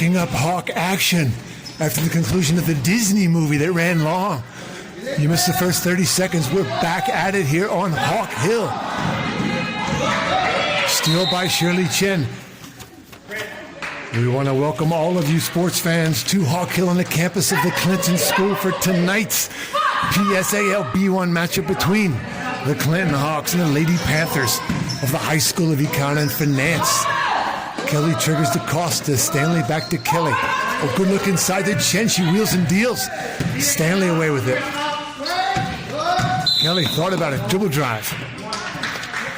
Picking up Hawk action after the conclusion of the Disney movie that ran long. You missed the first 30 seconds. We're back at it here on Hawk Hill. Steal by Shirley Chen. We want to welcome all of you sports fans to Hawk Hill on the campus of the Clinton School for tonight's PSAL B1 matchup between the Clinton Hawks and the Lady Panthers of the High School of Econ and Finance. Kelly triggers to Costa. Stanley back to Kelly. Oh, good look inside to Chen. She wheels and deals. Stanley away with it. Kelly thought about it. Dribble drive.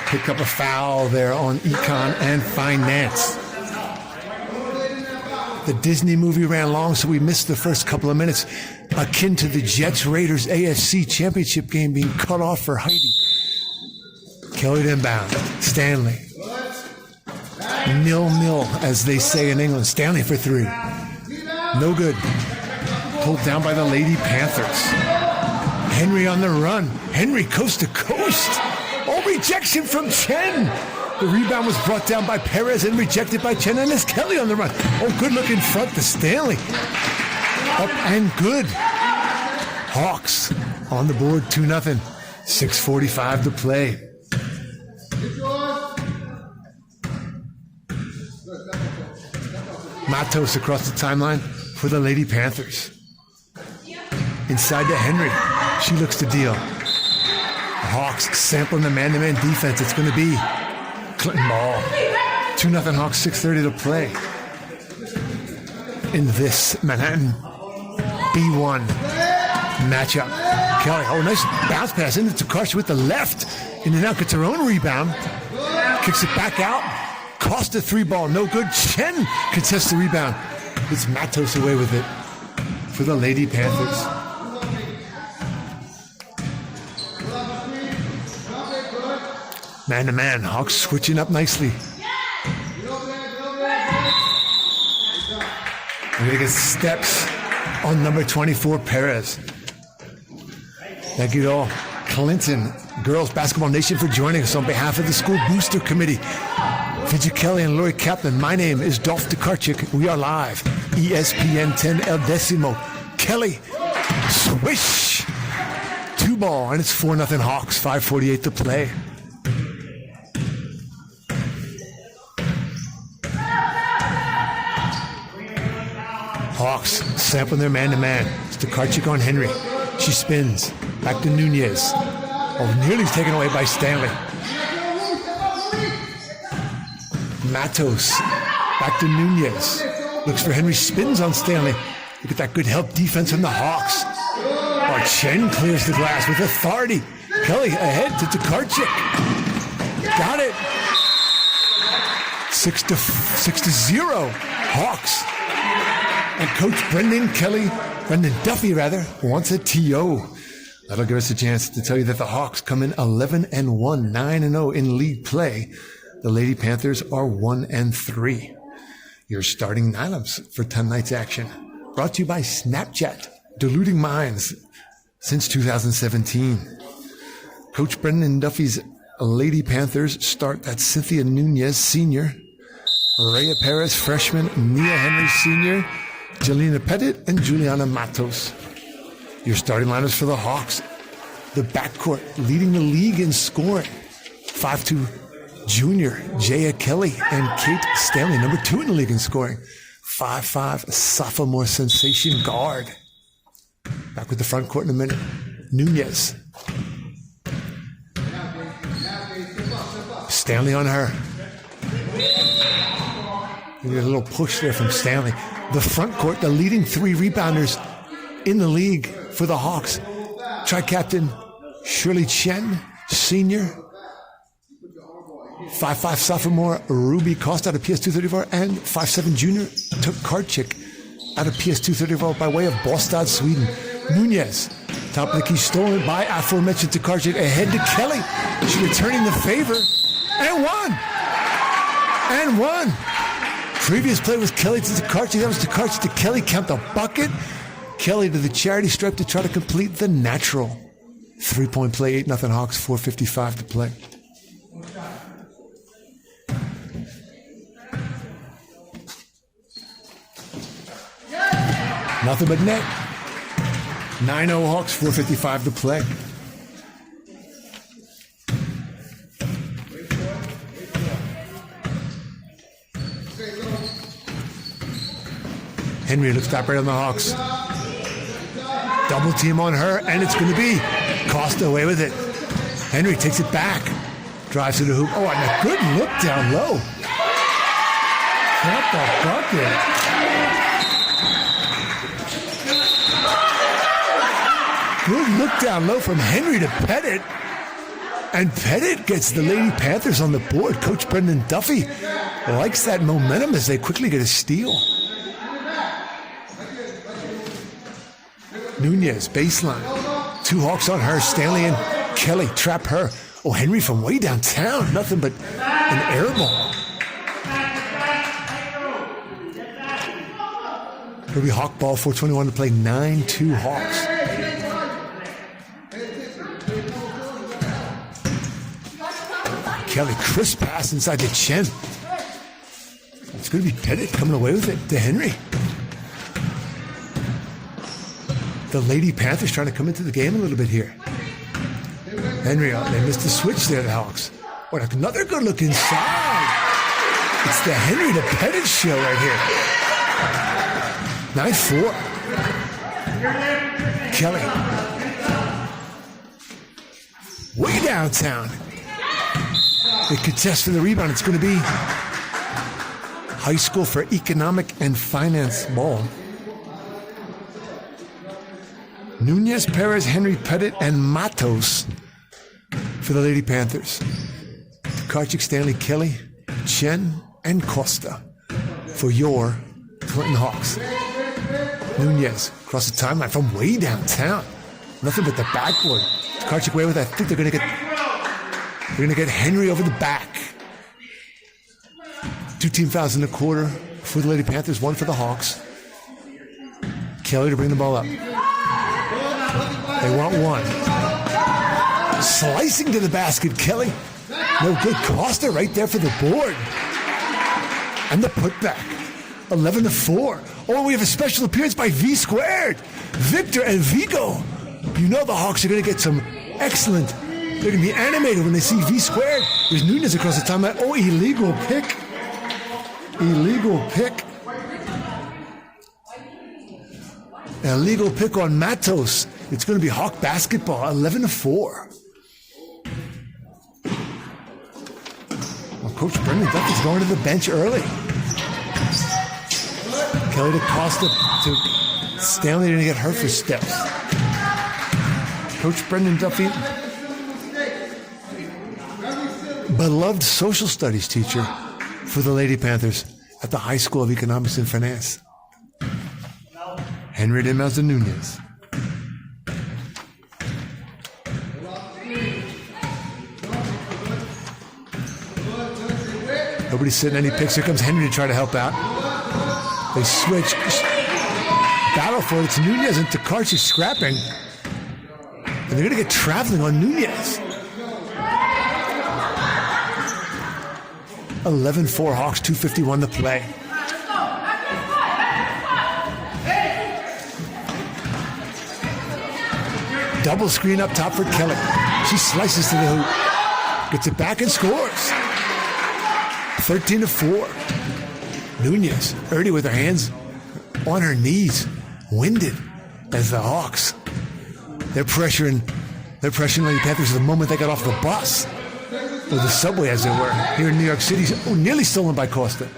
Pick up a foul there on Econ and Finance. The Disney movie ran long, so we missed the first couple of minutes, akin to the Jets-Raiders AFC Championship game being cut off for Heidi. Kelly inbound. Stanley. 0-0, as they say in England. Stanley for three. No good. Pulled down by the Lady Panthers. Henry on the run. Henry coast to coast. Oh, rejection from Chen. The rebound was brought down by Perez and rejected by Chen, and it's Kelly on the run. Oh, good look in front to Stanley. Up and good. Hawks on the board, 2-0. 6:45 to play. Matos across the timeline for the Lady Panthers. Inside to Henry. She looks to deal. The Hawks sampling the man-to-man defense. It's going to be Clinton ball. 2-0 Hawks, 6:30 to play. In this Manhattan B1 matchup. Kelly, oh, nice bounce pass into Takashi with the left. In and out, gets her own rebound. Kicks it back out. Costa three ball, no good. Chen contests the rebound. It's Matos away with it for the Lady Panthers. Man to man, Hawks switching up nicely. We're gonna get steps on number 24, Perez. Thank you to all Clinton Girls Basketball Nation for joining us on behalf of the School Booster Committee. Fidget Kelly and Lori Kaplan. My name is Dolph Tokarczyk. We are live. ESPN 10 El Decimo. Kelly, swish. 2-ball, and it's 4-0 Hawks. 5:48 to play. Hawks sampling their man-to-man. It's Tokarczyk on Henry. She spins. Back to Nunez. Oh, nearly taken away by Stanley. Matos. Back to Nunez. Looks for Henry. Spins on Stanley. Look at that good help defense from the Hawks. Oh, Chen clears the glass with authority. Kelly ahead to Tokarczyk. Got it. 6-0. Hawks. And Coach Brendan Duffy wants a TO. That'll give us a chance to tell you that the Hawks come in 11-1, 9-0 in league play. The Lady Panthers are 1-3. Your starting lineups for tonight's action. Brought to you by Snapchat, diluting minds since 2017. Coach Brendan Duffy's Lady Panthers start at Cynthia Nunez, senior. Rhea Perez, freshman. Nia Henry, senior. Jelena Pettit and Juliana Matos. Your starting lineups for the Hawks. The backcourt leading the league in scoring. 5'2" junior Jaya Kelly and Kate Stanley, number 2 in the league in scoring. 5'5" sophomore sensation guard. Back with the front court in a minute. Nunez. Stanley on her. A little push there from Stanley. The front court, the leading 3 rebounders in the league for the Hawks. Tri-captain Shirley Chen, senior. 5'5" sophomore Ruby Costa out of PS 234, and 5'7" junior Tokarczyk out of PS 234 by way of Båstad, Sweden. Nunez, top of the key, stolen by aforementioned Tokarczyk, ahead to Kelly. She's returning the favor, and one. Previous play was Kelly to Tokarczyk. That was Tokarczyk to Kelly. Count the bucket. Kelly to the charity stripe to try to complete the natural. 3-point play, 8-0 Hawks, 4:55 to play. Nothing but net. 9-0 Hawks, 4:55 to play. Henry looks top right on the Hawks. Double team on her, and it's going to be Costa away with it. Henry takes it back. Drives to the hoop. Oh, and a good look down low. Not the bucket. Good look down low from Henry to Pettit. And Pettit gets the Lady Panthers on the board. Coach Brendan Duffy likes that momentum as they quickly get a steal. Nunez, baseline. 2 Hawks on her. Stanley and Kelly trap her. Oh, Henry from way downtown. Nothing but an air ball. It'll be Hawk ball, 4:21 to play, 9-2 Hawks. Kelly, crisp pass inside the chin. It's going to be Pettit coming away with it to Henry. The Lady Panthers trying to come into the game a little bit here. Henry, they missed the switch there, the Hawks. What, another good look inside. It's the Henry to Pettit show right here. 9-4. Kelly. Way downtown. They contest for the rebound. It's going to be High School for Economic and Finance ball. Nunez, Perez, Henry, Pettit, and Matos for the Lady Panthers. Karchik, Stanley, Kelly, Chen, and Costa for your Clinton Hawks. Nunez across the timeline from way downtown. Nothing but the backboard. Karchik away with that. I think they're going to get Henry over the back. 2 team fouls in the quarter for the Lady Panthers, 1 for the Hawks. Kelly to bring the ball up. They want 1. Slicing to the basket, Kelly. No good. Costa right there for the board. And the putback. 11-4. Oh, we have a special appearance by V Squared. Victor and Vigo. You know the Hawks are going to get some excellent. They're going to be animated when they see V Squared. There's Nunez across the timeline. Oh, illegal pick. Illegal pick. An illegal pick on Matos. It's going to be Hawk basketball, 11-4. Well, Coach Brendan Duffy's going to the bench early. Kelly to Costa to Stanley didn't get hurt for steps. Coach Brendan Duffy, beloved social studies teacher for the Lady Panthers at the High School of Economics and Finance. Henry de Melza Nunez. Nobody's sitting any picks. Here comes Henry to try to help out. They switch. Battle for it. It's Nunez and Tokarchi scrapping. And they're going to get traveling on Nunez. 11-4 Hawks, 2:51 to play. Double screen up top for Kelly. She slices to the hoop. Gets it back and scores. 13-4. Nunez, early with her hands on her knees, winded as the Hawks. They're pressuring Lady Panthers the moment they got off the bus. Or the subway, as it were, here in New York City. Oh, nearly stolen by Costa.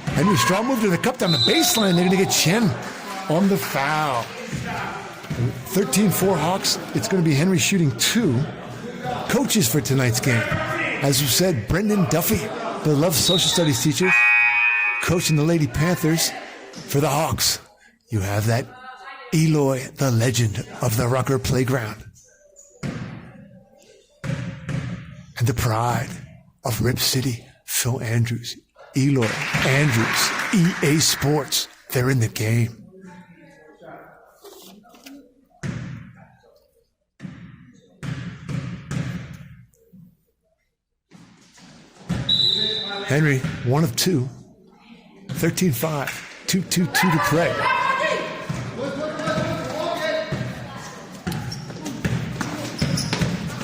Henry strong move to the cup down the baseline. They're going to get Chen on the foul. 13-4 Hawks. It's going to be Henry shooting 2. Coaches for tonight's game. As you said, Brendan Duffy, beloved social studies teacher, coaching the Lady Panthers. For the Hawks, you have that Eloy, the legend of the Rucker Playground. And the pride of Rip City, Phil Andrews, Eloy Andrews, EA Sports. They're in the game. Henry, 1 of 2, 13-5. 2-2-2 to play.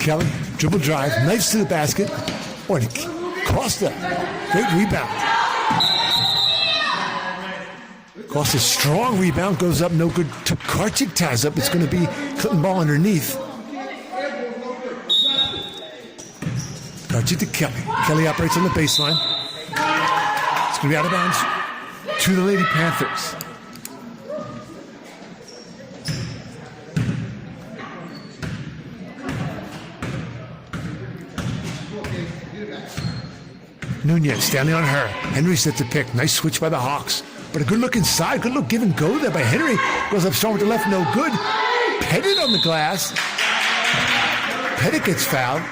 Kelly, dribble drive, nice to the basket. Oh, and Costa, great rebound. Costa, strong rebound, goes up, no good. Tokarczyk ties up. It's going to be Clinton ball underneath. Tokarczyk to Kelly. Kelly operates on the baseline. It's going to be out of bounds to the Lady Panthers. Nunez, Stanley on her. Henry sets a pick. Nice switch by the Hawks. But a good look inside. Good look give and go there by Henry. Goes up strong with the left. No good. Pettit on the glass. Pettit gets fouled.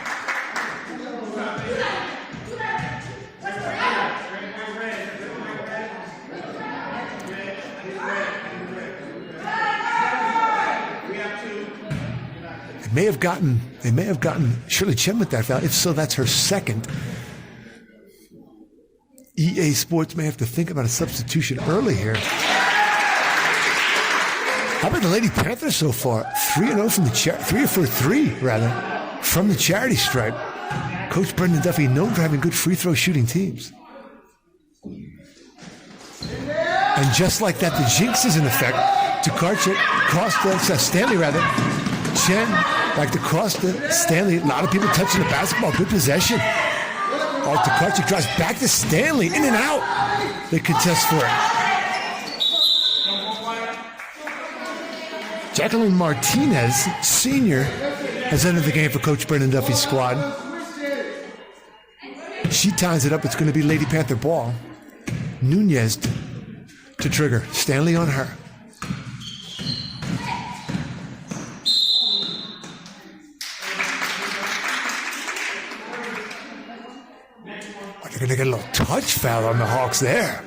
They may have gotten Shirley Chen with that foul. If so, that's her second. EA Sports may have to think about a substitution early here. How about the Lady Panthers so far? 3-0 from the 3 from the charity stripe. Coach Brendan Duffy known for having good free throw shooting teams. And just like that, the jinx is in effect. Tokarczyk, Costa, Stanley rather. Chen, back to Costa, Stanley. A lot of people touching the basketball. Good possession. Oh, Tokarczyk drives back to Stanley, in and out. They contest for it. Jacqueline Martinez, senior, has entered the game for Coach Brendan Duffy's squad. She ties it up. It's going to be Lady Panther ball. Nunez to trigger. Stanley on her. They're going to get a little touch foul on the Hawks there.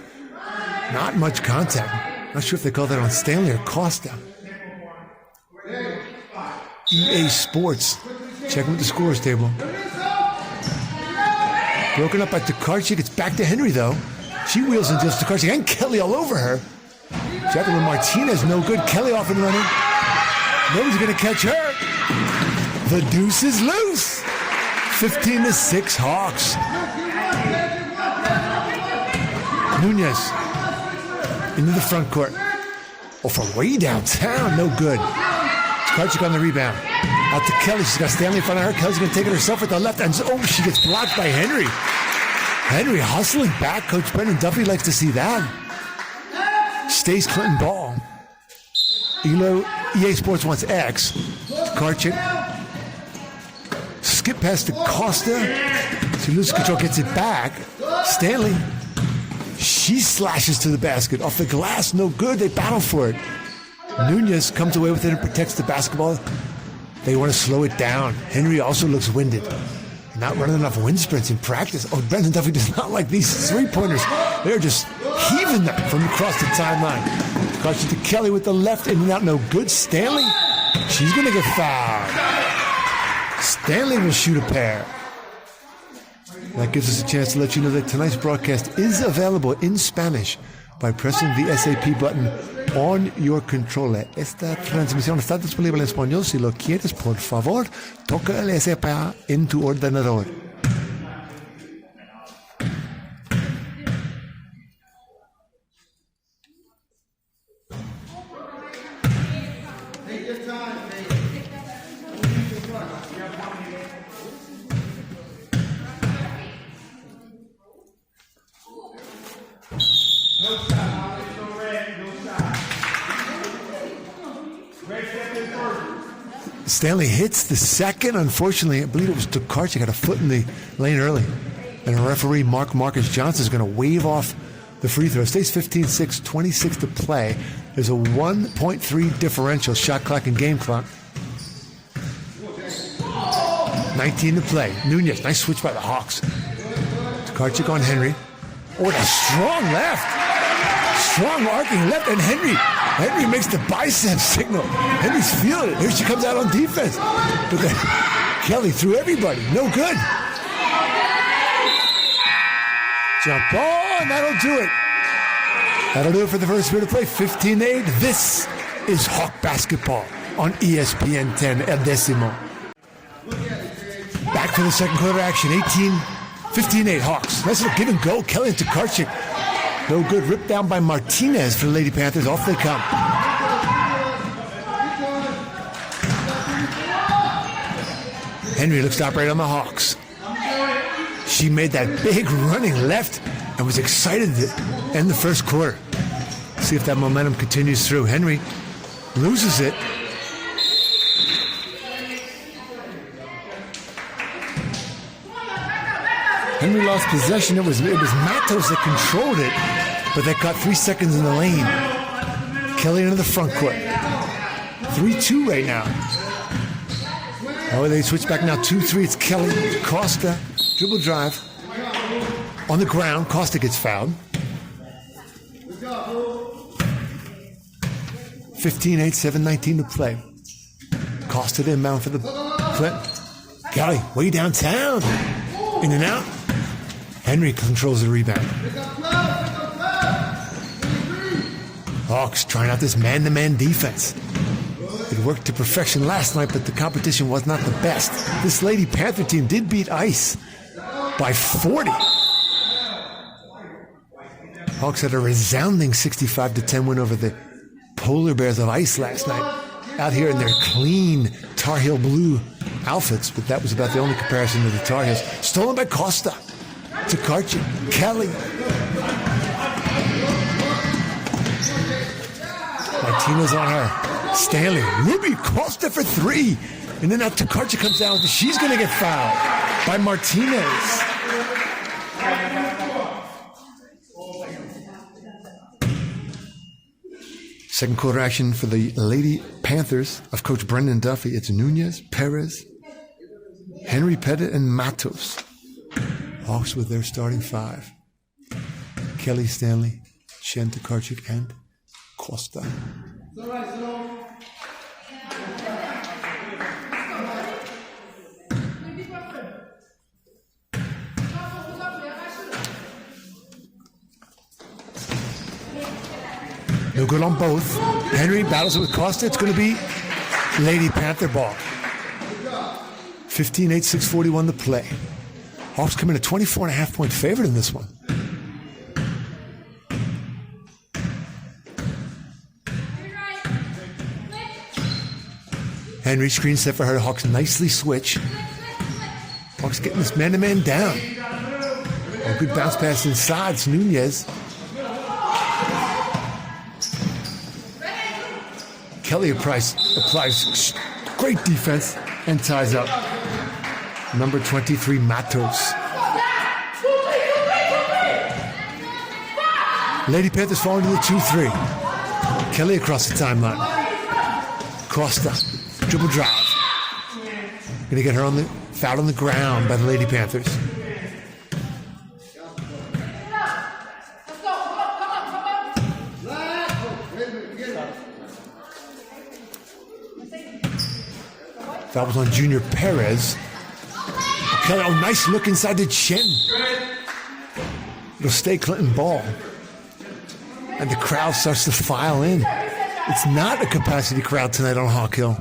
Not much contact. Not sure if they call that on Stanley or Costa. EA Sports. Checking with the scores table. Broken up by Tokarczyk. It's back to Henry, though. She wheels into Tokarczyk and Kelly all over her. Jacqueline Martinez, no good. Kelly off and running. Nobody's going to catch her. The deuce is loose. 15-6 Hawks. Nunez into the front court. Oh, from way downtown, no good. Tokarczyk on the rebound. Out to Kelly. She's got Stanley in front of her. Kelly's going to take it herself with the left. And oh, she gets blocked by Henry. Henry hustling back. Coach Brendan Duffy likes to see that. Stays Clinton ball. EA Sports wants X. Tokarczyk. Skip pass to Costa. She loses control, gets it back. Stanley. She slashes to the basket. Off the glass, no good. They battle for it. Nunez comes away with it and protects the basketball. They want to slow it down. Henry also looks winded. Not running enough wind sprints in practice. Oh, Brendan Duffy does not like these three-pointers. They're just heaving them from across the timeline. Caution to Kelly with the left, in and out, no good. Stanley, she's going to get fouled. Stanley will shoot a pair. That gives us a chance to let you know that tonight's broadcast is available in Spanish by pressing the SAP button on your controller. Esta transmisión está disponible en español. Si lo quieres, por favor, toca el SAP en tu ordenador. Stanley hits the second. Unfortunately, I believe it was Tokarczyk, had a foot in the lane early. And referee Marcus Johnson is going to wave off the free throw. Stays 15-6, 26 to play. There's a 1.3 differential, shot clock and game clock. 19 to play. Nunez, nice switch by the Hawks. Tokarczyk on Henry. Oh, and a strong left. Strong arcing left, and Henry makes the bicep signal. Henry's feeling it. Here she comes out on defense. But then Kelly threw everybody. No good. Jump ball, and that'll do it. That'll do it for the first period of play. 15-8. This is Hawk basketball on ESPN 10 El Décimo. Back for the second quarter action. 15-8 Hawks. Nice little give and go. Kelly into Karchik. No good. Ripped down by Martinez for the Lady Panthers. Off they come. Henry looks to operate on the Hawks. She made that big running left and was excited to end the first quarter. See if that momentum continues through. Henry loses it. Henry lost possession. It was Matos that controlled it, but they caught 3 seconds in the lane. Kelly into the front court. 3-2 right now. Oh, they switch back now. 2-3. It's Kelly. Costa. Dribble drive. On the ground. Costa gets fouled. 15-8, 7:19 to play. Costa inbound for the flip. Kelly, way downtown. In and out. Henry controls the rebound. Hawks trying out this man-to-man defense. It worked to perfection last night, but the competition was not the best. This Lady Panther team did beat Ice by 40. Hawks had a resounding 65-10 win over the Polar Bears of Ice last night. Out here in their clean Tar Heel blue outfits, but that was about the only comparison to the Tar Heels. Stolen by Costa to Karchik. Kelly. Martinez on her. Stanley. Ruby Costa for 3. And then out to Karchik comes down with it. She's going to get fouled by Martinez. Second quarter action for the Lady Panthers of Coach Brendan Duffy. It's Nunez, Perez, Henry Pettit, and Matos. Hawks with their starting 5. Kelly, Stanley, Chen, Karchik, and Costa. No good on both. Henry battles it with Costa. It's going to be Lady Panther ball. 15-8, 6:41 to play. Hawks come in a 24.5-point favorite in this one. Henry screen set for her. Hawks nicely switch. Hawks getting this man-to-man down. A good bounce pass inside. It's Nunez. Kelly applies great defense and ties up. Number 23, Matos. Lady Panthers fall into the 2-3. Kelly across the timeline. Costa, dribble drive. Gonna get her fouled on the ground by the Lady Panthers. That was on Junior Perez. Kelly, oh, nice look inside the chin. It'll stay Clinton ball. And the crowd starts to file in. It's not a capacity crowd tonight on Hawk Hill.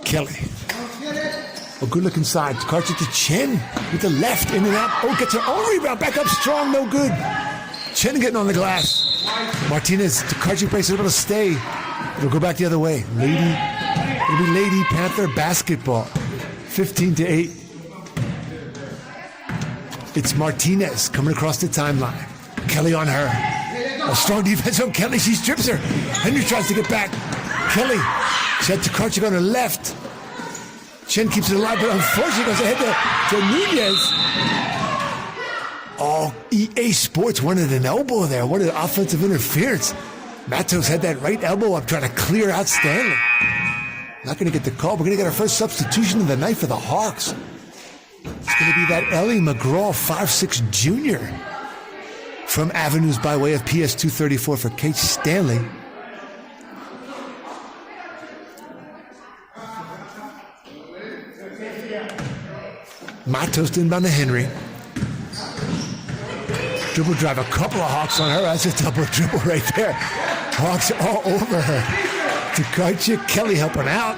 Kelly. A good look inside. Karchik to Chen with the left, in and out. Oh, gets her own rebound. Back up strong, no good. Chen getting on the glass. Martinez to Karchik, breaks able to stay. It'll go back the other way. It'll be Lady Panther basketball. 15-8. It's Martinez coming across the timeline. Kelly on her. A strong defense on Kelly. She strips her. Henry tries to get back. Kelly. She had to Karchik on her left. Chen keeps it alive, but unfortunately goes ahead to Nunez. Oh, EA Sports wanted an elbow there. What an offensive interference. Matos had that right elbow up trying to clear out Stanley. Not going to get the call. We're going to get our first substitution of the night for the Hawks. It's going to be that Ellie McGraw, 5'6" junior from Avenues by way of PS 234 for Kate Stanley. Matos inbound to Henry. Dribble drive, a couple of Hawks on her. That's a double dribble right there. Hawks all over her. Tokarczyk, Kelly helping out.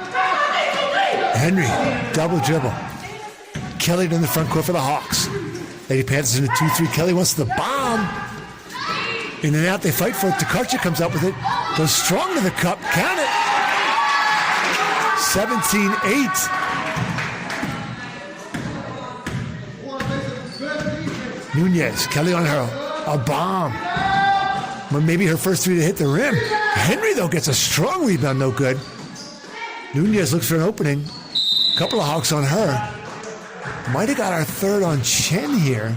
Henry, double dribble. Kelly in the front court for the Hawks. Lady Panthers in a 2-3. Kelly wants the bomb. In and out, they fight for it. Tokarczyk comes up with it. Goes strong to the cup. Count it. 17-8. Nunez, Kelly on her, a bomb. Well, maybe her first three to hit the rim. Henry, though, gets a strong rebound, no good. Nunez looks for an opening. Couple of Hawks on her. Might have got our third on Chen here.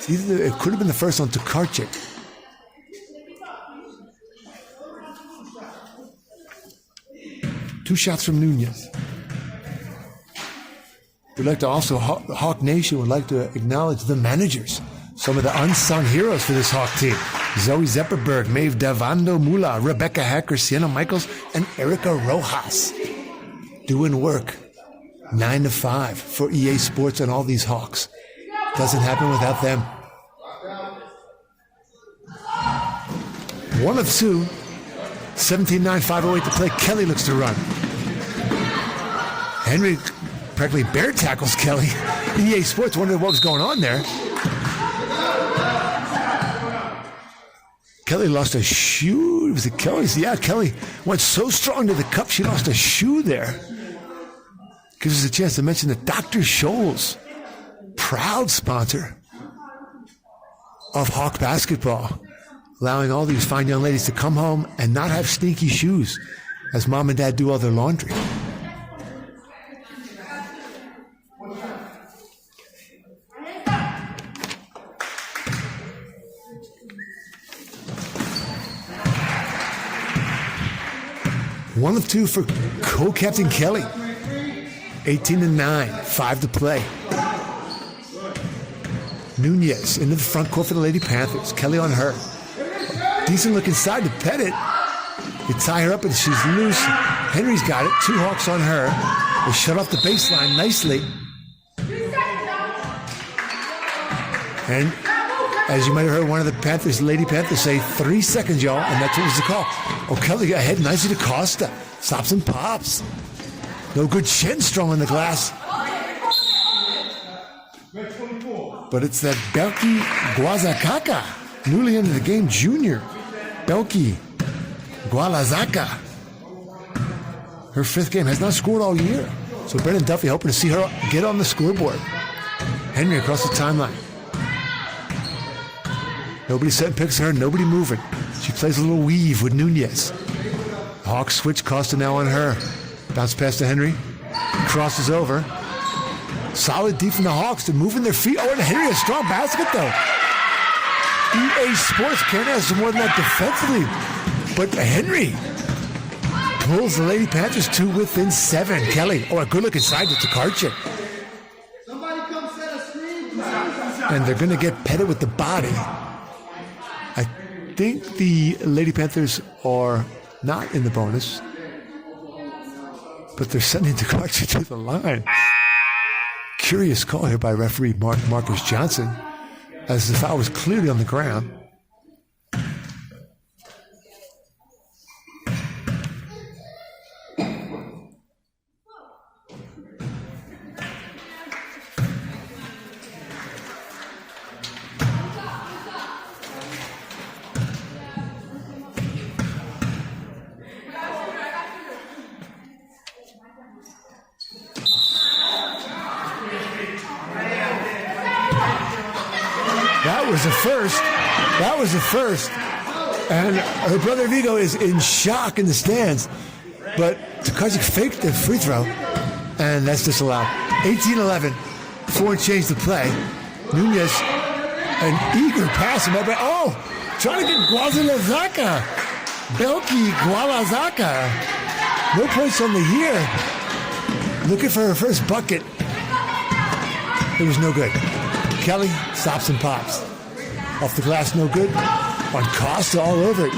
It could have been the first on Tokarczyk. Two shots from Nunez. We'd like to also, Hawk Nation would like to acknowledge the managers, some of the unsung heroes for this Hawk team. Zoe Zepperberg, Maeve Davando Mula, Rebecca Hacker, Sienna Michaels, and Erica Rojas. Doing work 9 to 5 for EA Sports and all these Hawks. Doesn't happen without them. 1 of 2. 17-9, 5:08 to play. Kelly looks to run. Henry practically bear tackles Kelly. EA Sports wondered what was going on there. Kelly lost a shoe. Was it Kelly's? Yeah, Kelly went so strong to the cup she lost a shoe there. Gives us a chance to mention that Dr. Scholl's, proud sponsor of Hawk basketball, allowing all these fine young ladies to come home and not have stinky shoes as mom and dad do all their laundry. One of 2 for co-captain Kelly. 18-9, 5 to play. Nunez into the front court for the Lady Panthers. Kelly on her. Decent look inside to pet it. You tie her up and she's loose. Henry's got it. 2 Hawks on her. They shut off the baseline nicely. And as you might have heard one of the Panthers, Lady Panthers say, 3 seconds, y'all, and that's what was the call. Oh, Kelly ahead nicely to Costa. Stops and pops. No good. Shen strong on the glass. But it's that Belki Guazakaka, newly into the game, junior. Belki Gualazaka. Her 5th game, has not scored all year. So Brendan Duffy hoping to see her get on the scoreboard. Henry across the timeline. Nobody setting picks her, nobody moving. She plays a little weave with Nunez. Hawks switch, Costa now on her. Bounce pass to Henry. Crosses over. Solid deep from the Hawks. They're moving their feet. Oh, and Henry, a strong basket, though. EA Sports can't ask for more than that defensively. But Henry pulls the Lady Panthers to within 7. Kelly, a good look inside to Tokarczyk. And they're going to get petted with the body. I think the Lady Panthers are not in the bonus, but they're sending Tokarczyk to the line. Curious call here by referee Marcus Johnson, as the foul was clearly on the ground. That was the first. And her brother Vigo is in shock in the stands. But Tokarczyk faked the free throw, and that's disallowed. 18-11, 4 and change to play. Nunez, an eager pass. Trying to get Gualazaka. Belki Gualazaka. No points on the year. Looking for her first bucket. It was no good. Kelly stops and pops. Off the glass, no good. On Costa, all over it.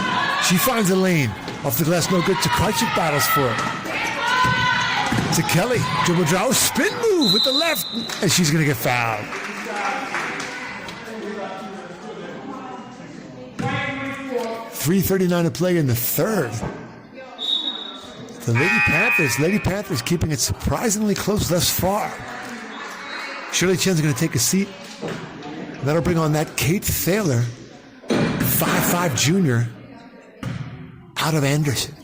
She finds a lane. Off the glass, no good. Tokarczyk battles for it. to Kelly. Dribble draw, spin move with the left, and she's going to get fouled. .339 to play in the third. The Lady Panthers keeping it surprisingly close thus far. Shirley Chen's going to take a seat. That'll bring on that Kate Thaler, 5'5" junior, out of Anderson.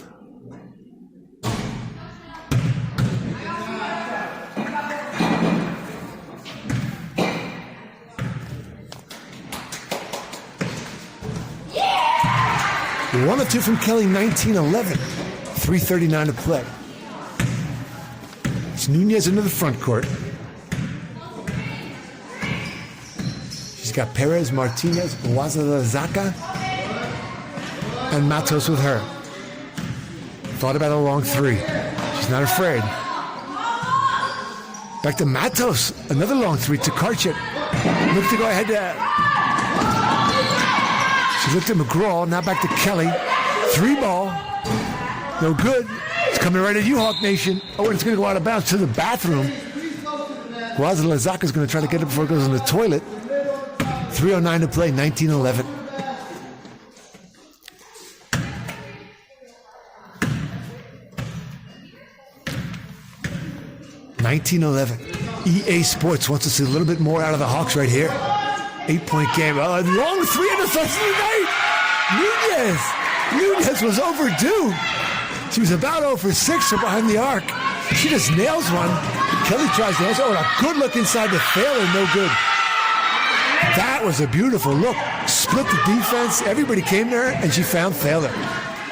Yeah! 1 or 2 from Kelly, 19-11. 3:39 to play. It's Nunez into the front court. She's got Perez, Martinez, Wazalazaka, and Matos with her. Thought about a long three. She's not afraid. Back to Matos. Another long three to Karchik. Look to go ahead to... She looked at McGraw. Now back to Kelly. 3-ball. No good. It's coming right at you, Hawk Nation. Oh, and it's going to go out of bounds to the bathroom. Wazalazaka is going to try to get it before it goes in the toilet. 3:09 to play, 19-11. EA Sports wants to see a little bit more out of the Hawks right here. 8-point game. Long three in the first of the night. Nunez was overdue. She was about 0 for 6 from behind the arc. She just nails one. Kelly tries to answer. Oh, and a good look inside the Thaler, no good. That was a beautiful look. Split the defense. Everybody came there, and she found Thaler.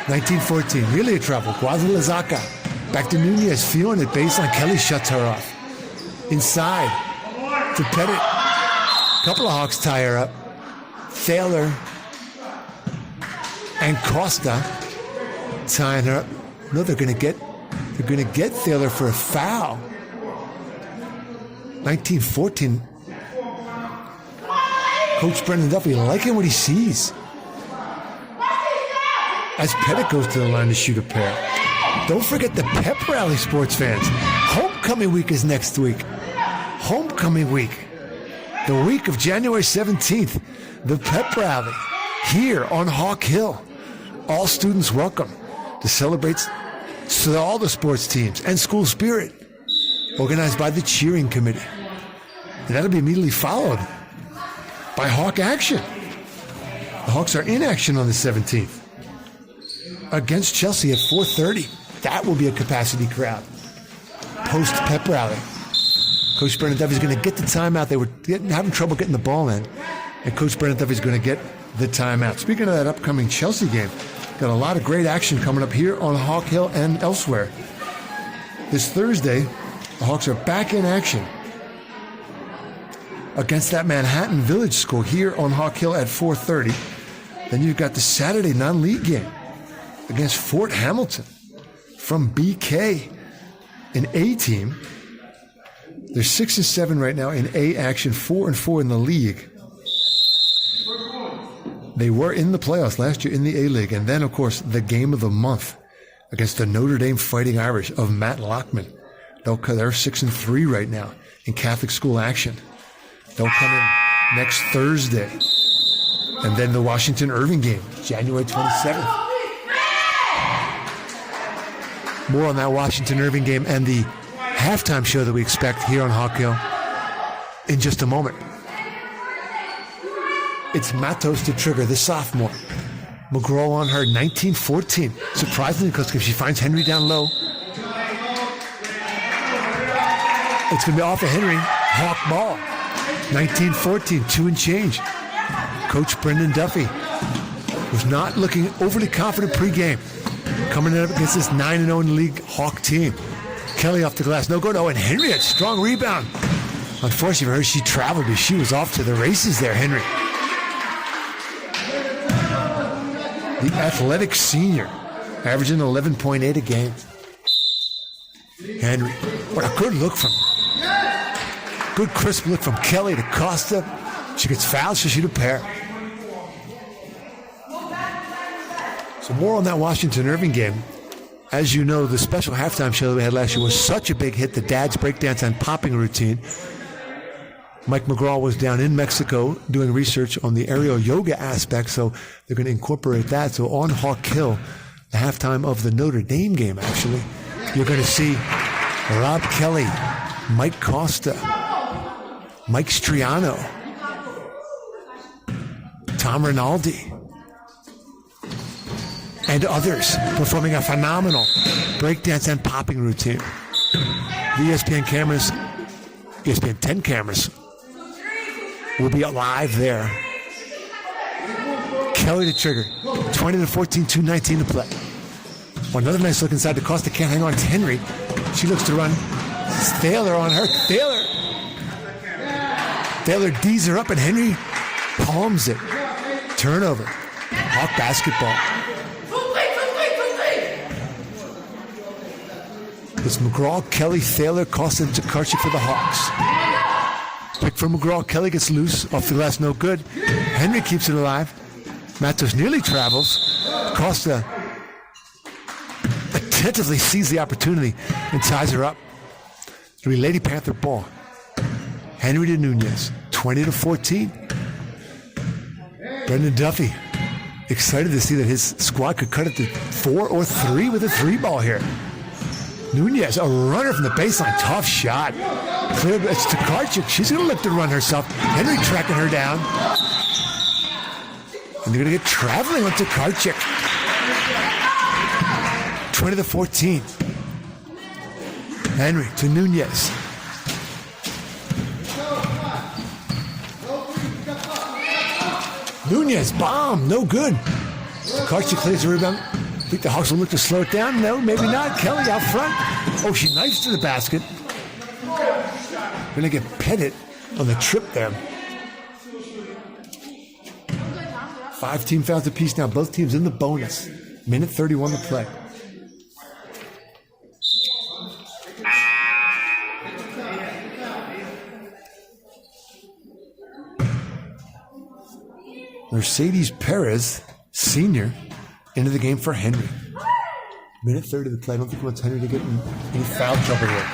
19-14. Really a trouble. Guadalajara. Back to Nunez. Feeling it. Baseline. Kelly shuts her off. Inside. To Pettit. Couple of Hawks tie her up. Thaler and Costa tying her up. No, they're going to get Thaler for a foul. 19-14. Coach Brendan Duffy liking what he sees. As Pettit goes to the line to shoot a pair. Don't forget the pep rally, sports fans. Homecoming week is next week. Homecoming week. The week of January 17th. The pep rally here on Hawk Hill. All students welcome to celebrate all the sports teams and school spirit. Organized by the cheering committee. And that'll be immediately followed by Hawk action. The Hawks are in action on the 17th against Chelsea at 4:30. That will be a capacity crowd. Post pep rally. Coach Brendan Duffy's going to get the timeout. They were having trouble getting the ball in, and Coach Brendan Duffy's going to get the timeout. Speaking of that upcoming Chelsea game, got a lot of great action coming up here on Hawk Hill and elsewhere. This Thursday, the Hawks are back in action against that Manhattan Village school here on Hawk Hill at 4:30. Then you've got the Saturday non-league game against Fort Hamilton from BK, an A team. They're 6-7 right now in A action, 4-4 in the league. They were in the playoffs last year in the A-League. And then, of course, the game of the month against the Notre Dame Fighting Irish of Matt Lockman. They're 6-3 right now in Catholic school action. They'll come in next Thursday. And then the Washington Irving game, January 27th. More on that Washington Irving game and the halftime show that we expect here on Hawk Hill in just a moment. It's Matos to trigger, the sophomore. McGraw on her, 19-14. Surprisingly, because she finds Henry down low. It's going to be off of Henry. Hawk ball. 19-14, 2 and change. Coach Brendan Duffy was not looking overly confident pregame. Coming up against this 9-0 in the league Hawk team. Kelly off the glass, no good. Oh, and Henry had strong rebound. Unfortunately for her, she traveled, but she was off to the races there, Henry. The athletic senior, averaging 11.8 a game. Henry, what a good look from good crisp look from Kelly to Costa. She gets fouled, she'll shoot a pair. So more on that Washington Irving game As you know, the special halftime show that we had last year was such a big hit, the Dad's Breakdance and Popping Routine. Mike McGraw was down in Mexico doing research on the aerial yoga aspect, so they're going to incorporate that. So on Hawk Hill, the halftime of the Notre Dame game, actually, you're going to see Rob Kelly, Mike Costa, Mike Striano, Tom Rinaldi, and others performing a phenomenal breakdance and popping routine. The ESPN cameras, ESPN 10 cameras, will be live there. Kelly to trigger, 20-14, 2:19 to play. Well, another nice look inside. The Costa can't hang on. It's Henry. She looks to run. Thaler on her. Thaler D's her up, and Henry palms it. Turnover. Hawk basketball. It's McGraw, Kelly, Thaler, Costa, and Tokarczyk for the Hawks. Pick for McGraw. Kelly gets loose off the glass. No good. Henry keeps it alive. Matos nearly travels. Costa attentively sees the opportunity and ties her up. It'll be Lady Panther ball. Henry to Nunez, 20-14. Brendan Duffy, excited to see that his squad could cut it to 4 or 3 with a 3-ball here. Nunez, a runner from the baseline, tough shot. Clear, it's Tokarczyk. She's going to look to run herself. Henry tracking her down. And they're going to get traveling on Tokarczyk. 20-14. Henry to Nunez. Nunez, bomb, no good. Tokarczyk clears the rebound. Think the Hawks will look to slow it down? No, maybe not. Kelly out front. Oh, she knifes to the basket. Going to get petted on the trip there. 5 team fouls apiece now. Both teams in the bonus. Minute 31 to play. Mercedes Perez, senior, into the game for Henry. Minute 30 to play. I don't think he wants Henry to get in any foul trouble here.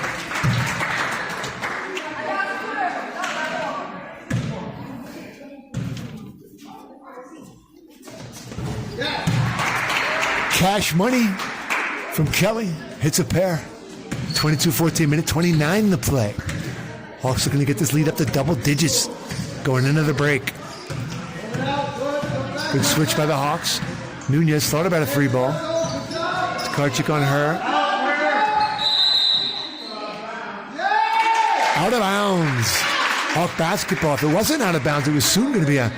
Cash money from Kelly. Hits a pair. 22-14, minute 29 to play. Hawks looking to get this lead up to double digits going into the break. Good switch by the Hawks. Nunez thought about a 3-ball. Tokarczyk on her. Out of bounds. Hawk basketball. If it wasn't out of bounds, it was soon going to be a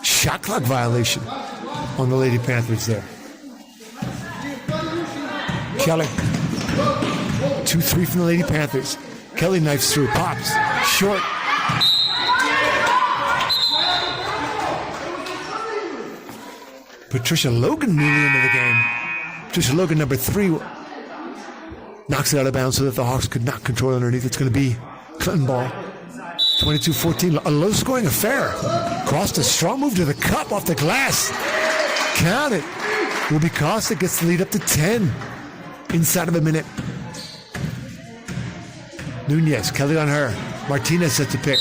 shot clock violation on the Lady Panthers there. Kelly. 2-3 from the Lady Panthers. Kelly knifes through. Pops. Short. Patricia Logan newly into the game. Patricia Logan, number 3, knocks it out of bounds so that the Hawks could not control underneath. It's going to be Clinton ball. 22-14, a low-scoring affair. Costa, strong move to the cup off the glass. Count it. Will be Costa, gets the lead up to 10 inside of a minute. Nunez, Kelly on her. Martinez sets a pick.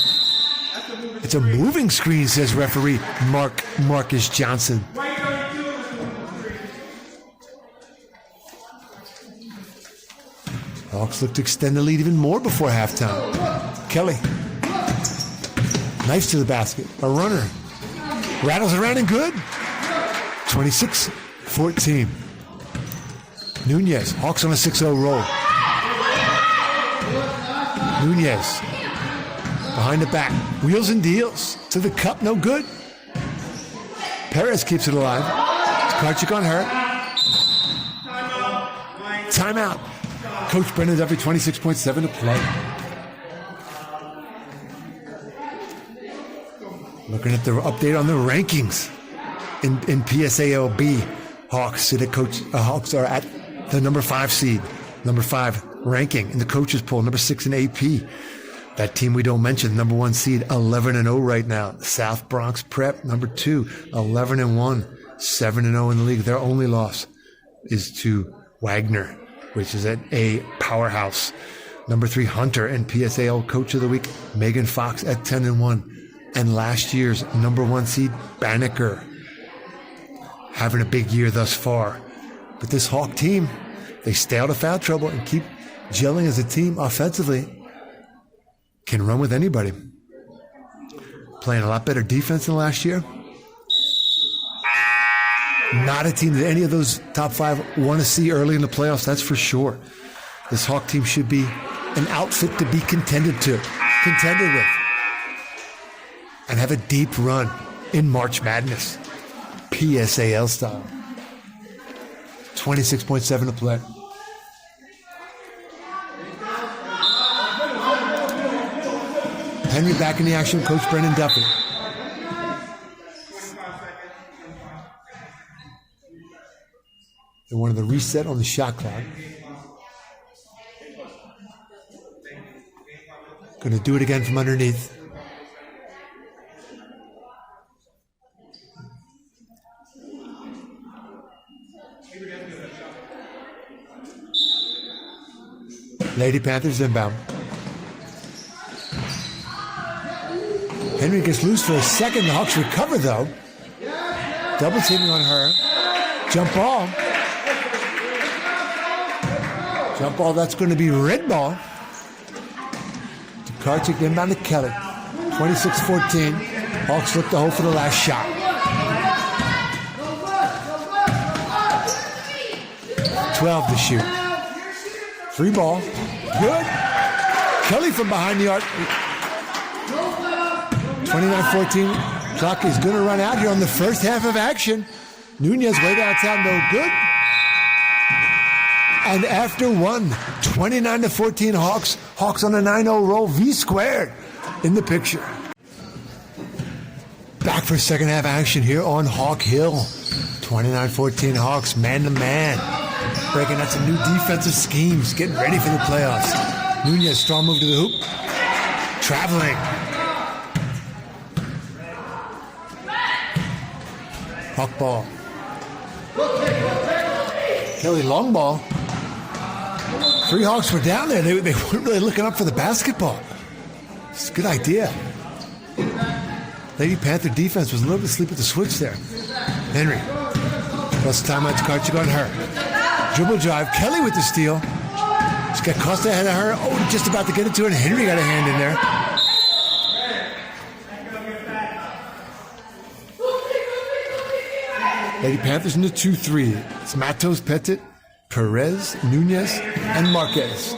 It's a moving screen, says referee Marcus Johnson. Hawks look to extend the lead even more before halftime. Kelly. Knifes to the basket. A runner. Rattles around and good. 26-14. Nunez. Hawks on a 6-0 roll. Nunez. Behind the back. Wheels and deals. To the cup. No good. Perez keeps it alive. Tokarczyk on her. Timeout. Coach Brendan Duffy, 26.7 to play. Looking at the update on the rankings in PSAL B. Hawks are at the number 5 seed, number 5 ranking in the coaches poll, number 6 in AP. That team we don't mention, number 1 seed, 11-0 right now. South Bronx Prep, number 2, 11-1, 7-0 in the league. Their only loss is to Wagner, which is at a powerhouse. Number 3, Hunter and PSAL Coach of the Week, Megan Fox at 10-1. And last year's number 1 seed, Banneker, having a big year thus far. But this Hawk team, they stay out of foul trouble and keep gelling as a team offensively. Can run with anybody. Playing a lot better defense than last year. Not a team that any of those top 5 want to see early in the playoffs, that's for sure. This Hawk team should be an outfit to be contended with, and have a deep run in March Madness, PSAL style. 26.7 to play. Henry back in the action, Coach Brendan Duffy. They wanted the reset on the shot clock. Going to do it again from underneath. Lady Panthers inbound. Henry gets loose for a second. The Hawks recover, though. Double teaming on her. Jump ball. Jump ball, that's going to be red ball. Karchik inbound to Kelly. 26-14. Hawks look to hold for the last shot. .12 to shoot. 3 ball. Good. Kelly from behind the arc. 29-14. Clock is going to run out here on the first half of action. Nunez way downtown, no good. And after one, 29-14 Hawks. Hawks on a 9-0 roll. V squared in the picture. Back for second half action here on Hawk Hill. 29-14 Hawks, man to man. Breaking out some new defensive schemes. Getting ready for the playoffs. Nunez, strong move to the hoop. Traveling. Hawk ball. Kelly long ball. 3 Hawks were down there. They weren't really looking up for the basketball. It's a good idea. Lady Panther defense was a little bit asleep at the switch there. Henry. Plus timeout to Karchik on her. Dribble drive. Kelly with the steal. She's got Costa ahead of her. Oh, just about to get it to her. And Henry got a hand in there. Lady Panthers in the 2-3. It's Matos, Petit, Perez, Nunez, and Marquez.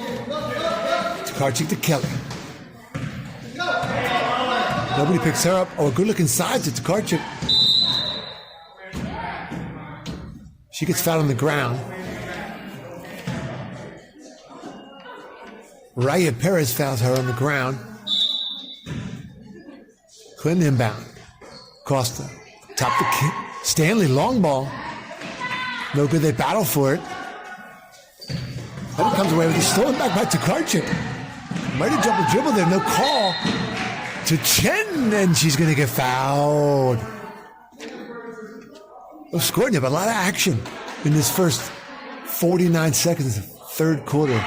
Karchik to Kelly. Nobody picks her up. Oh, a good-looking sides it to Karchik. She gets fouled on the ground. Raya Perez fouls her on the ground. Clinton inbound. Costa. Top the kick. Stanley, long ball. No good, they battle for it. Then it comes away with it. Stolen back by Tokarczyk. Might have jumped a dribble there, no call. To Chen, and she's going to get fouled. No scoring yet, but a lot of action in this first 49 seconds of third quarter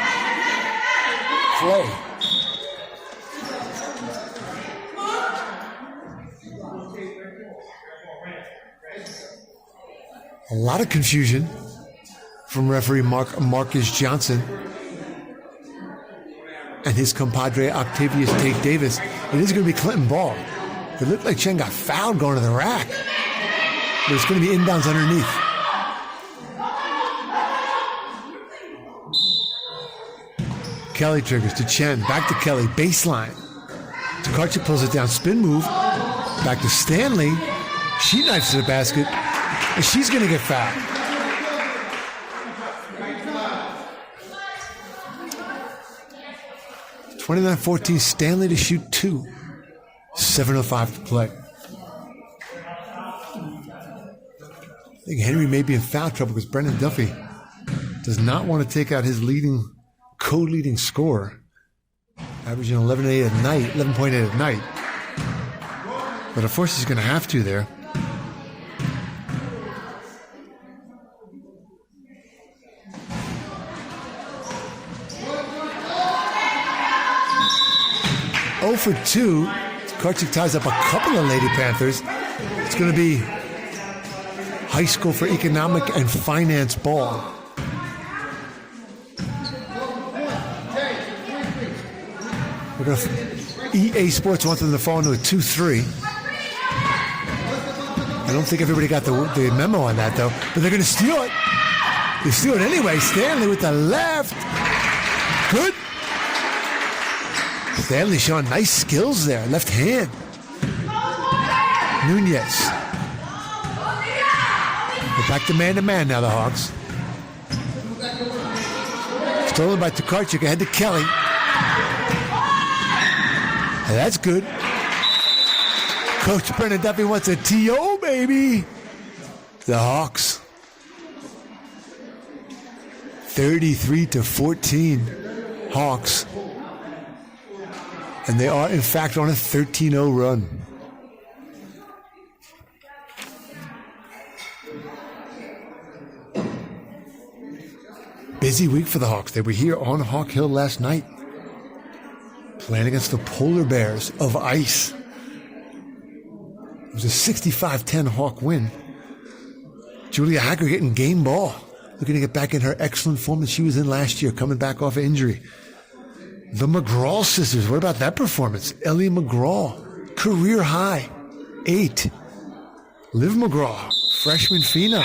play. A lot of confusion from referee Marcus Johnson and his compadre Octavius Tate Davis. It is going to be Clinton ball. It looked like Chen got fouled going to the rack. But it's going to be inbounds underneath. Kelly triggers to Chen. Back to Kelly. Baseline. Tokarczyk pulls it down. Spin move. Back to Stanley. She knifes to the basket. And she's going to get fouled. (29-14) Stanley to shoot 2. 7:05 to play. I think Henry may be in foul trouble because Brendan Duffy does not want to take out his co-leading scorer, averaging 11.8 at night. But of course he's going to have to there. for 2. Karchik ties up a couple of Lady Panthers. It's going to be high school for economic and finance ball. We're going to EA Sports wants them to fall into a 2-3. I don't think everybody got the memo on that, though. But they're going to steal it. They steal it anyway. Stanley with the left. Good. Stanley showing nice skills there. Left hand. Nunez. We're back to man now, the Hawks. Stolen by Tokarczyk ahead to Kelly. And that's good. Coach Brendan Duffy wants a TO, baby. The Hawks. 33-14. Hawks. And they are, in fact, on a 13-0 run. Busy week for the Hawks. They were here on Hawk Hill last night, playing against the Polar Bears of Ice. It was a 65-10 Hawk win. Julia Hacker getting game ball, looking to get back in her excellent form that she was in last year, coming back off of injury. The McGraw sisters, what about that performance? Ellie McGraw, career high, 8. Liv McGraw, freshman phenom,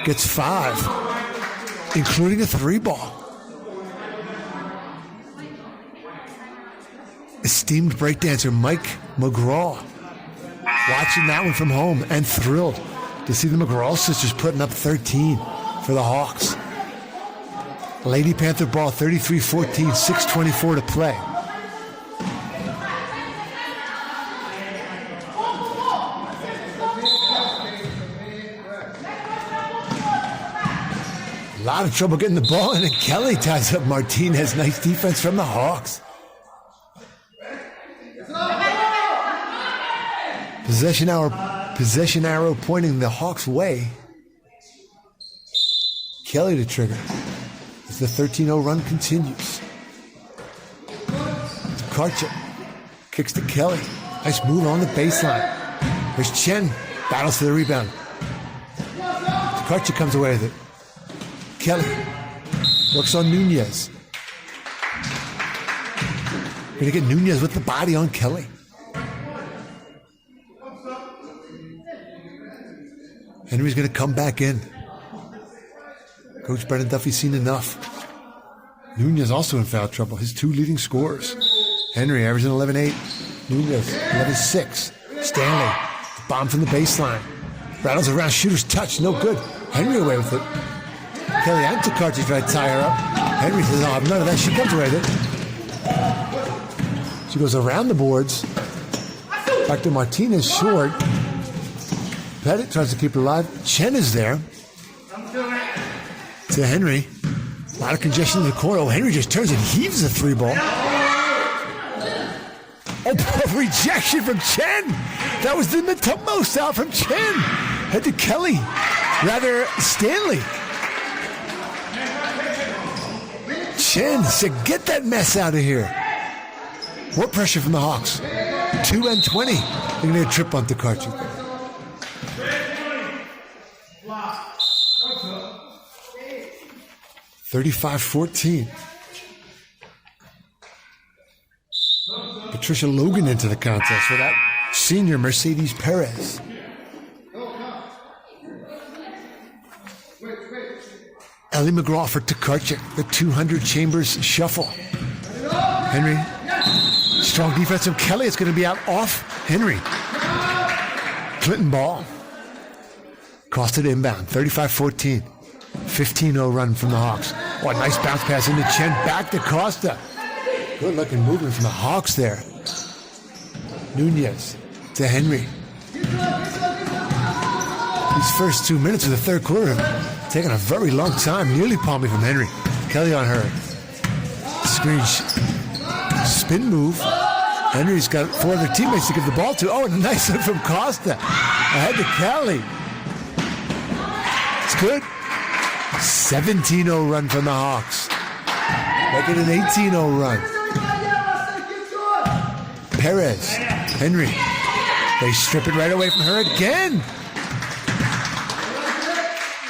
gets 5, including a 3-ball. Esteemed breakdancer Mike McGraw, watching that one from home and thrilled to see the McGraw sisters putting up 13 for the Hawks. Lady Panther ball 33-14, 6:24 to play. A lot of trouble getting the ball in, and Kelly ties up Martinez. Nice defense from the Hawks. Possession arrow pointing the Hawks' way. Kelly to trigger as the 13-0 run continues. Karchik kicks to Kelly. Nice move on the baseline. There's Chen, battles for the rebound. Karchik comes away with it. Kelly works on Nunez. Gonna get Nunez with the body on Kelly. Henry's going to come back in. Coach Brendan Duffy's seen enough. Nunez also in foul trouble. His 2 leading scorers. Henry averaging 11-8. Nunez 11-6. Stanley, bomb from the baseline. Rattles around, shooter's touch, no good. Henry away with it. Kelly and Tokarczyk try to tie her up. Henry says, I'll have none of that. She comes away with it. She goes around the boards. Back to Martinez, short. Pettit tries to keep her alive. Chen is there. To Henry. A lot of congestion in the corner. Oh, Henry just turns and heaves a 3-ball. Oh, rejection from Chen. That was the most out from Chen. Head to Kelly. Rather, Stanley. Chen said, get that mess out of here. More pressure from the Hawks. 2 and 20. They're going to get a trip on Tokarczyk. 35-14. Patricia Logan into the contest for that senior Mercedes Perez. Ellie McGraw for Tokarczyk, the 200 Chambers shuffle. Henry, strong defense from Kelly. It's going to be out off Henry. Clinton ball. Costed inbound, 35-14. 15-0 run from the Hawks. Oh, a nice bounce pass into Chen. Back to Costa. Good looking movement from the Hawks there. Nunez to Henry. These first 2 minutes of the third quarter have taken a very long time. Nearly palmy from Henry. Kelly on her. Screen spin move. Henry's got 4 other teammates to give the ball to. Oh, and a nice one from Costa. Ahead to Kelly. It's good. 17-0 run from the Hawks. Make it an 18-0 run. Perez. Henry. They strip it right away from her again.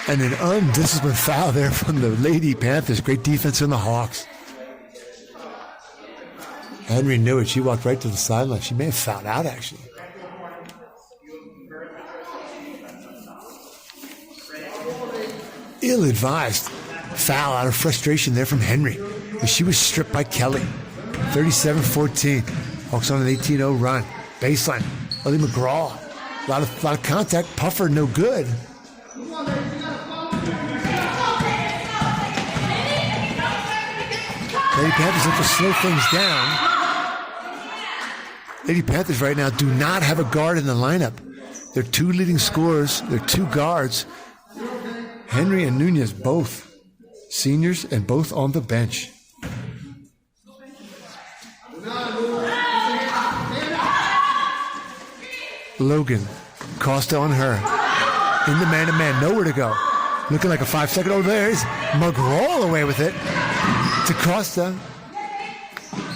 And an undisciplined foul there from the Lady Panthers. Great defense in the Hawks. Henry knew it. She walked right to the sideline. She may have fouled out, actually. Ill-advised foul out of frustration there from Henry. But she was stripped by Kelly. 37-14. Hawks on an 18-0 run. Baseline. Ellie McGraw. A lot of contact. Puffer, no good. Lady Panthers have to slow things down. Lady Panthers right now do not have a guard in the lineup. Their two leading scorers, their two guards, Henry and Nunez, both seniors and both on the bench. Logan, Costa on her. In the man-to-man, nowhere to go. Looking like a 5-second. Oh, there's McGraw away with it. To Costa.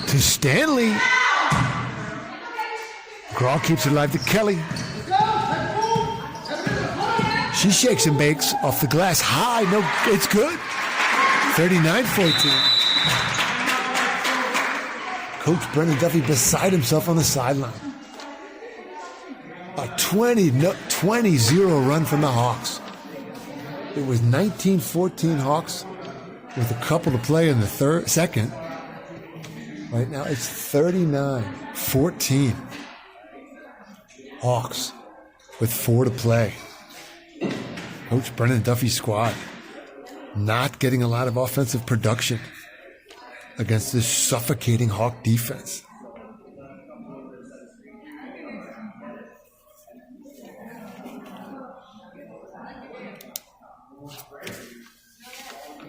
To Stanley. McGraw keeps it alive to Kelly. She shakes and bakes off the glass. High, no, it's good. 39-14. Coach Brendan Duffy beside himself on the sideline. A 20-0 run from the Hawks. It was 19-14 Hawks with a couple to play in the second. Right now it's 39-14 Hawks with 4 to play. Coach Brendan Duffy's squad not getting a lot of offensive production against this suffocating Hawk defense.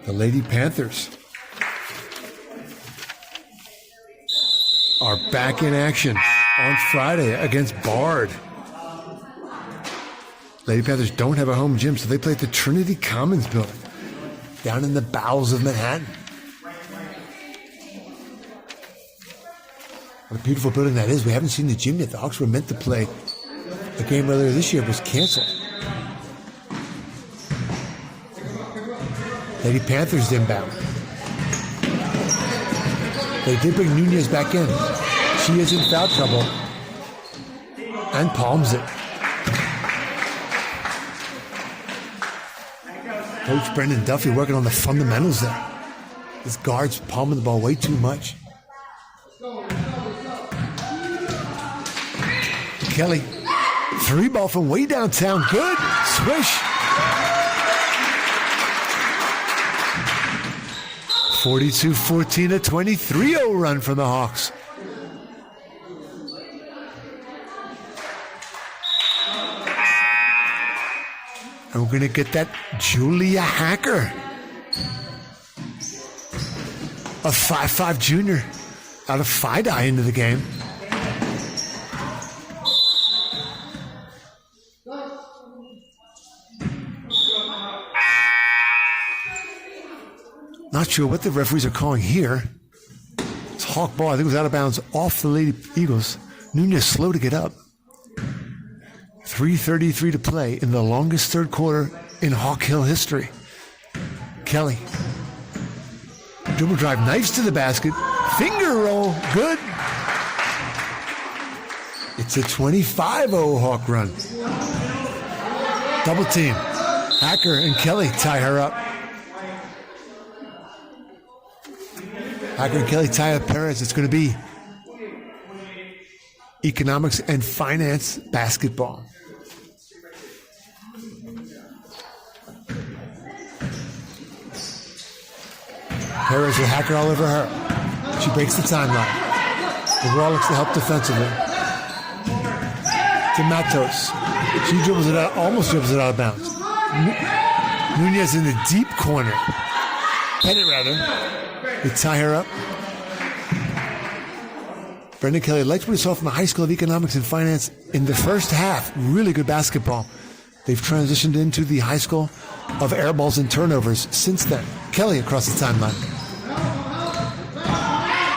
The Lady Panthers are back in action on Friday against Bard. Lady Panthers don't have a home gym, so they play at the Trinity Commons building down in the bowels of Manhattan. What a beautiful building that is. We haven't seen the gym yet. The Hawks were meant to play a game earlier this year. It was canceled. Lady Panthers inbound. They did bring Nunez back in. She is in foul trouble and palms it. Coach Brendan Duffy working on the fundamentals there. His guards palming the ball way too much. Kelly, 3-ball from way downtown. Good. Swish. 42-14, a 23-0 run from the Hawks. And we're going to get that Julia Hacker, a 5'5" junior out of FIDI into the game. Not sure what the referees are calling here. It's Hawk ball. I think it was out of bounds off the Lady Eagles. Nunez slow to get up. 3:33 to play in the longest third quarter in Hawk Hill history. Kelly. Dribble drive, knives to the basket. Finger roll, good. It's a 25-0 Hawk run. Double team. Hacker and Kelly tie her up. Hacker and Kelly tie up Perez. It's going to be economics and finance basketball. Perez with Hacker all over her. She breaks the timeline. McGraw looks to help defensively. To Matos. She dribbles it out, almost dribbles it out of bounds. Nunez in the deep corner. Pettit, rather. They tie her up. Brendan Kelly likes what he saw from the High School of Economics and Finance in the first half. Really good basketball. They've transitioned into the High School of Air Balls and Turnovers since then. Kelly across the timeline.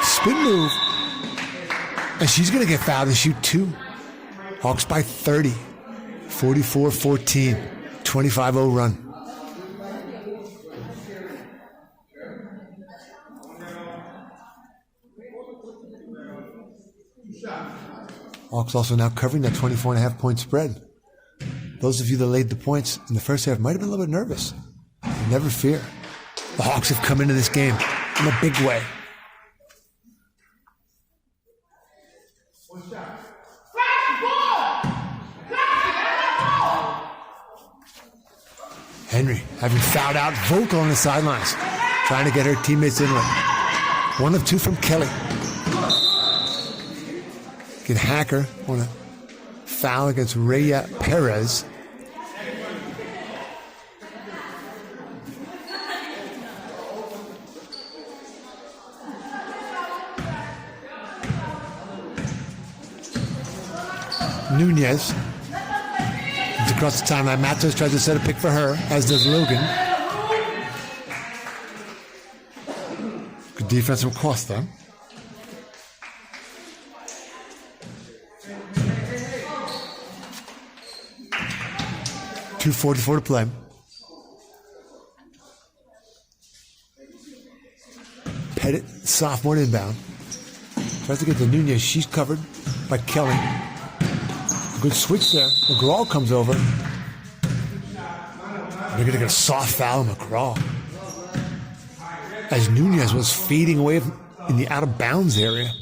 Spin move. And she's going to get fouled and shoot 2. Hawks by 30. 44-14. 25-0 run. Hawks also now covering that 24.5-point spread. Those of you that laid the points in the first half might have been a little bit nervous. Never fear. The Hawks have come into this game in a big way. Henry having fouled out, vocal on the sidelines, trying to get her teammates in with. 1 of 2 from Kelly. Get Hacker on a foul against Rhea Perez. Nunez. It's across the timeline. Matos tries to set a pick for her, as does Logan. Good defense from Costa. .244 to play. Pettit, sophomore inbound. Tries to get to Nunez. She's covered by Kelly. Good switch there. McGraw comes over. They're going to get a soft foul on McGraw. As Nunez was fading away in the out-of-bounds area.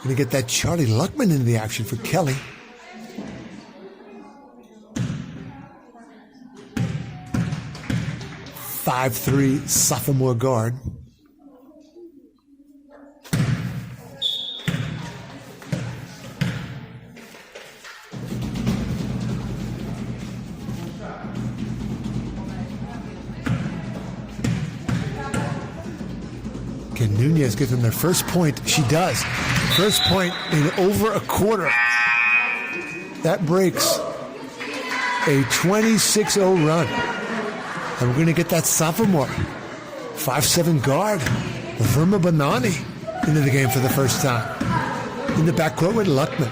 Going to get that Charlie Luckman into the action for Kelly. .53 sophomore guard. Can Nunez give them their first point? She does. First point in over a quarter. That breaks a 26-0 run. And we're going to get that sophomore 5'7" guard, Verma Bonani, into the game for the first time. In the backcourt with Luckman.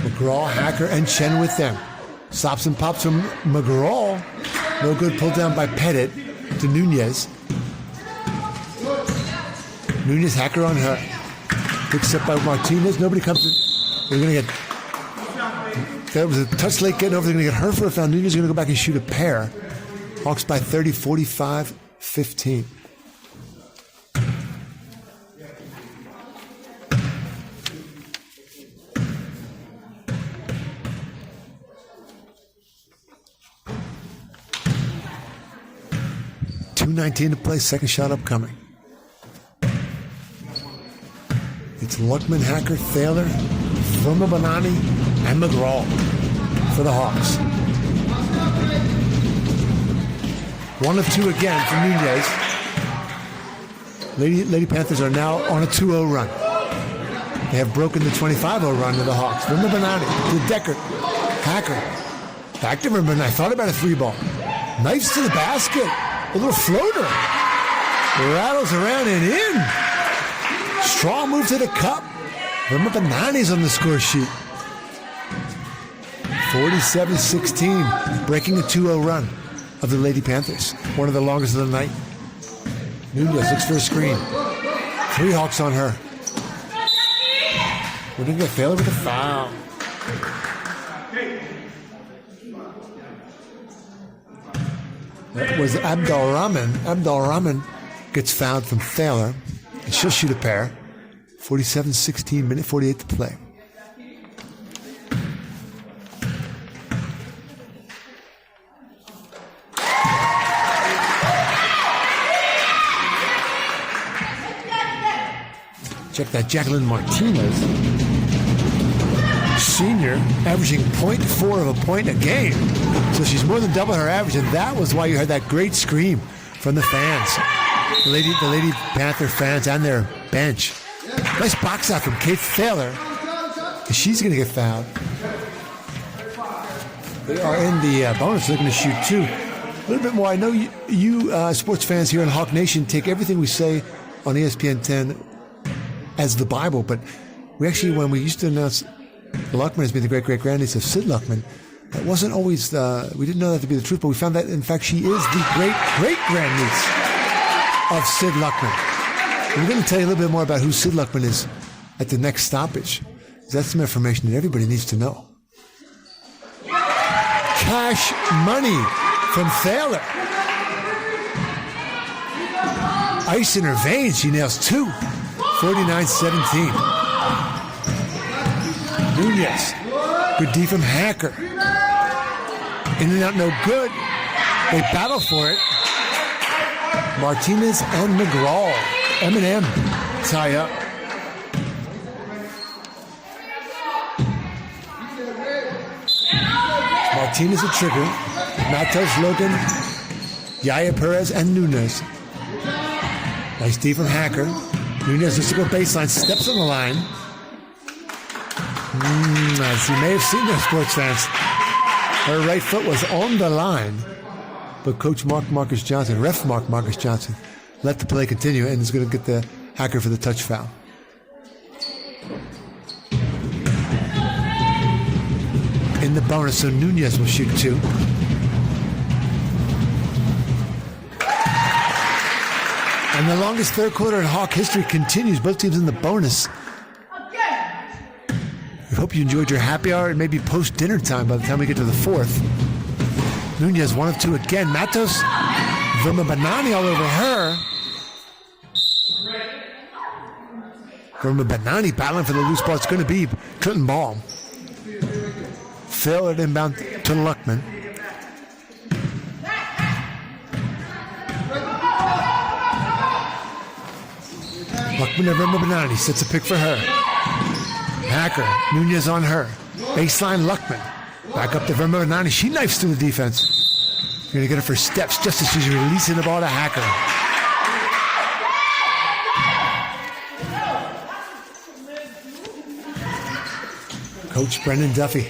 McGraw, Hacker, and Chen with them. Stops and pops from McGraw. No good. Pulled down by Pettit to Nunez. Nunez, Hacker on her. Picks up by Martinez. Nobody comes in. We're going to get... That was a touch late getting over. They're going to get her for a foul. Nunez is going to go back and shoot a pair. Hawks by 30, 45-15. .219 to play. Second shot upcoming. It's Luckman, Hacker, Thaler, Verma Bonani, and McGraw for the Hawks. 1 of 2 again for Nunez. Lady Panthers are now on a 2-0 run. They have broken the 25-0 run of the Hawks. Verma Bonani to Decker. Hacker. Back to Verma. I thought about a 3-ball. Knives to the basket. A little floater. Rattles around and in. Strong move to the cup. Verma Bonani's on the score sheet. 47-16, breaking a 2-0 run of the Lady Panthers. One of the longest of the night. Nunez looks for a screen. 3 Hawks on her. We're going to get Thaler with a foul. That was Abdul Rahman. Abdul Rahman gets fouled from Thaler. And she'll shoot a pair. 47-16, minute 48 to play. Check that Jacqueline Martinez. Senior, averaging .4 of a point a game. So she's more than double her average, and that was why you heard that great scream from the fans. The Lady Panther fans and their bench. Nice box out from Kate Thaler. She's going to get fouled. They are in the bonus. They're going to shoot 2. little bit more. I know you sports fans here in Hawk Nation take everything we say on ESPN 10 as the Bible, but we actually, when we used to announce Luckman as being the great-great-grandniece of Sid Luckman, that wasn't always, we didn't know that to be the truth, but we found that, in fact, she is the great-great-grandniece of Sid Luckman. We're going to tell you a little bit more about who Sid Luckman is at the next stoppage. That's some information that everybody needs to know. Cash money from Thaler. Ice in her veins. She nails 2. 49-17. Nunez. Good D from Hacker. In and out, no good. They battle for it. Martinez and McGraw. M&M tie up. Martinez a trigger. Matos, Logan, Yaya Perez, and Nunez. Nice D from Hacker. Nunez looks to go baseline, steps on the line. As you may have seen there, sports fans, her right foot was on the line, but Coach Marcus Johnson, ref Marcus Johnson, let the play continue and is going to get the Hacker for the touch foul. In the bonus, so Nunez will shoot 2. And the longest third quarter in Hawk history continues. Both teams in the bonus. We hope you enjoyed your happy hour and maybe post-dinner time by the time we get to the fourth. Nunez 1 of 2 again. Matos, Verma Banani all over her. Verma Banani battling for the loose ball. It's going to be Clinton Ball. Phil at inbound to Luckman. Luckman to Verma Banani. Sets a pick for her. Hacker. Nunez on her. Baseline Luckman. Back up to Verma Banani. She knifes through the defense. You're going to get her for steps just as she's releasing the ball to Hacker. Coach Brendan Duffy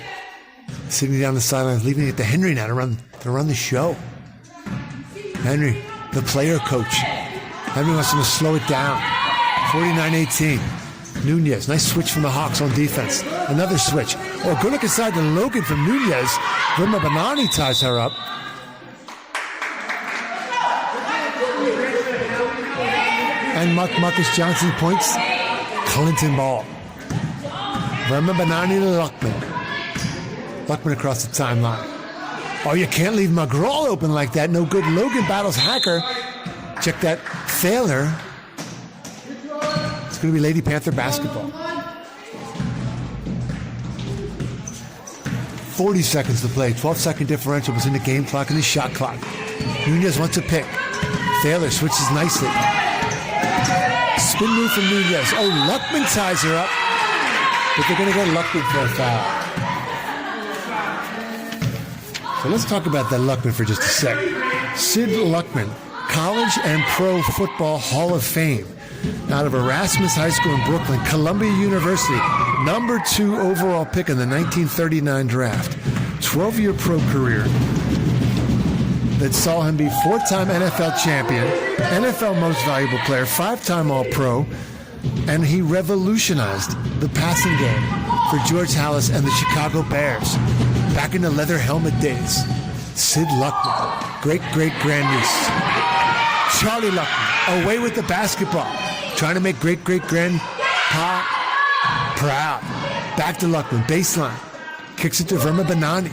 sitting down the sidelines, leaving it to Henry now to run the show. Henry, the player coach. Henry wants him to slow it down. 49-18. Nunez, nice switch from the Hawks on defense. Another switch. Oh, good look inside to Logan from Nunez. Verma Banani ties her up. And Marcus Johnson points. Clinton Ball. Verma Banani to Luckman. Luckman across the timeline. Oh, you can't leave McGraw open like that. No good. Logan battles Hacker. Check that. Thaler. It's going to be Lady Panther basketball. 40 seconds to play. 12-second differential was in the game clock and the shot clock. Nunez wants a pick. Thaler switches nicely. Spin move from Nunez. Oh, Luckman ties her up. But they're going to get Luckman for a foul. So let's talk about that Luckman for just a sec. Sid Luckman, College and Pro Football Hall of Fame. Out of Erasmus High School in Brooklyn, Columbia University, number 2 overall pick in the 1939 draft. 12-year pro career that saw him be 4-time NFL champion, NFL most valuable player, 5-time All-Pro, and he revolutionized the passing game for George Halas and the Chicago Bears back in the leather helmet days. Sid Luckman, great-great-grandniece. Charlie Luckman, away with the basketball, trying to make great-great-grandpa proud. Back to Luckman, baseline. Kicks it to Verma Banani.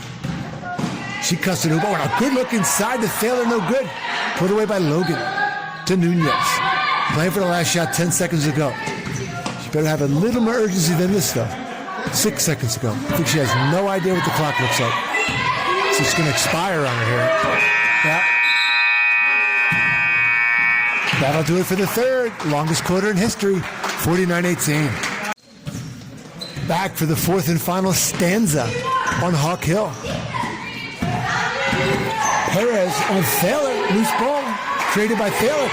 She cuts it over. Oh, and a good look inside to Thaler, no good. Put away by Logan to Nunez. Playing for the last shot 10 seconds ago. She better have a little more urgency than this, though. 6 seconds ago. I think she has no idea what the clock looks like. So it's going to expire on her here. Yeah. That'll do it for the third. Longest quarter in history. 49-18. Back for the fourth and final stanza on Hawk Hill. Perez on Thaler. Loose ball. Created by Thaler.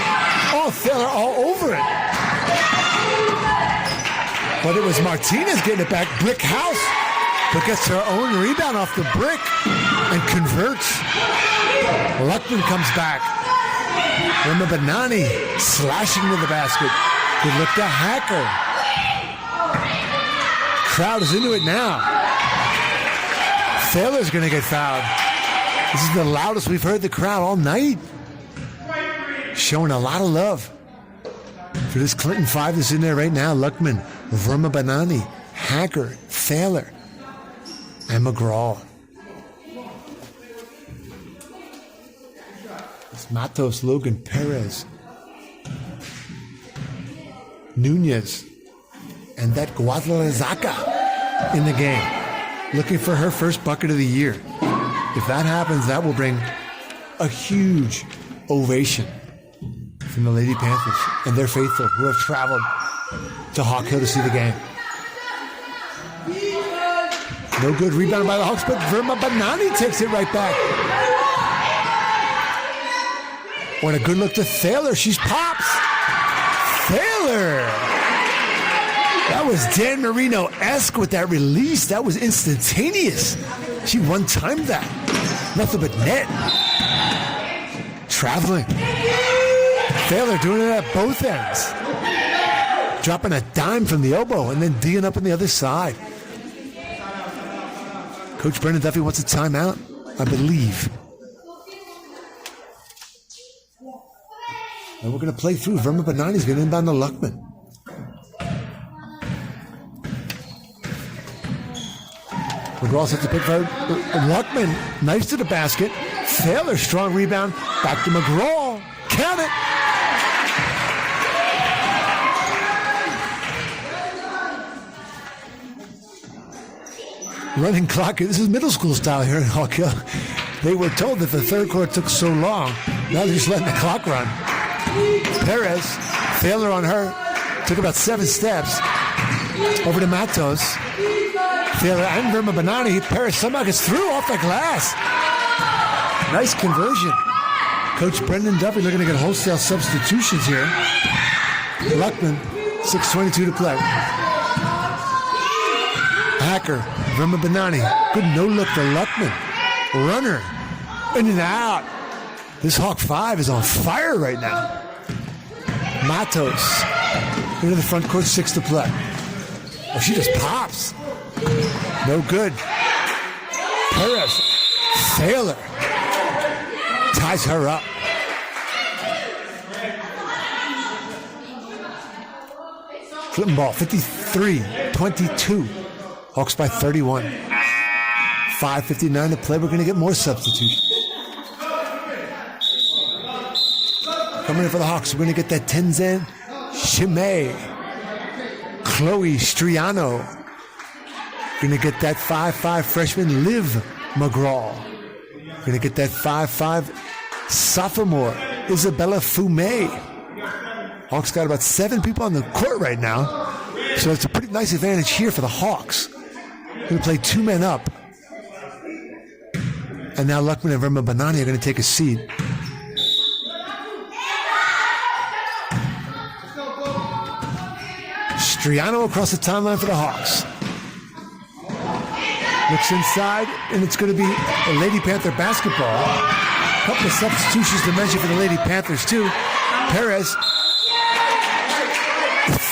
Oh, Thaler all over it. But it was Martinez getting it back. Brick house. But gets her own rebound off the brick and converts. Luckman comes back. Rema Banani slashing to the basket. Good look to Hacker. Crowd is into it now. Thaler's going to get fouled. This is the loudest we've heard the crowd all night. Showing a lot of love for this Clinton 5 that's in there right now. Luckman, Rema Banani, Hacker, Thaler, and McGraw. It's Matos, Logan, Perez, Nunez, and that Guadalajara in the game, looking for her first bucket of the year. If that happens, that will bring a huge ovation from the Lady Panthers and their faithful who have traveled to Hawk Hill to see the game. No good rebound by the Hawks, but Rema Banani takes it right back. When a good look to Thaler, she's pops. Thaler! That was Dan Marino-esque with that release. That was instantaneous. She one-timed that. Nothing but net. Traveling. Thaler doing it at both ends. Dropping a dime from the elbow and then D'ing up on the other side. Coach Brendan Duffy wants a timeout, I believe. And we're going to play through. Rema Banani's going to inbound to Luckman. McGraw sets a pick for Luckman. Nice to the basket. Thaler, strong rebound. Back to McGraw. Count it. Running clock. This is middle school style here in Hawk Hill. They were told that the third quarter took so long. Now they're just letting the clock run. Perez, Thaler on her. Took about 7 steps. Over to Matos. Thaler and Rema Banani. Perez somehow gets through off the glass. Nice conversion. Coach Brendan Duffy looking to get wholesale substitutions here. Luckman, 6:22 to play. Hacker, Rema Banani. Good no-look to Luckman. Runner, in and out. This Hawk 5 is on fire right now. Matos, into the front court, 6 to play. Oh, she just pops. No good. Perez, Thaler, ties her up. Clinton ball, 53-22. Hawks by 31. 5:59 to play. We're going to get more substitutions. Coming in for the Hawks, we're going to get that Tenzan Shimei. Chloe Striano. Going to get that 5'5" freshman Liv McGraw. Going to get that 5'5" sophomore Isabella Fume. Hawks got about 7 people on the court right now. So it's a pretty nice advantage here for the Hawks. Going to play 2 men up. And now Luckman and Rema Banani are going to take a seat. Striano across the timeline for the Hawks. Looks inside, and it's going to be a Lady Panther basketball. A couple of substitutions to mention for the Lady Panthers, too. Perez.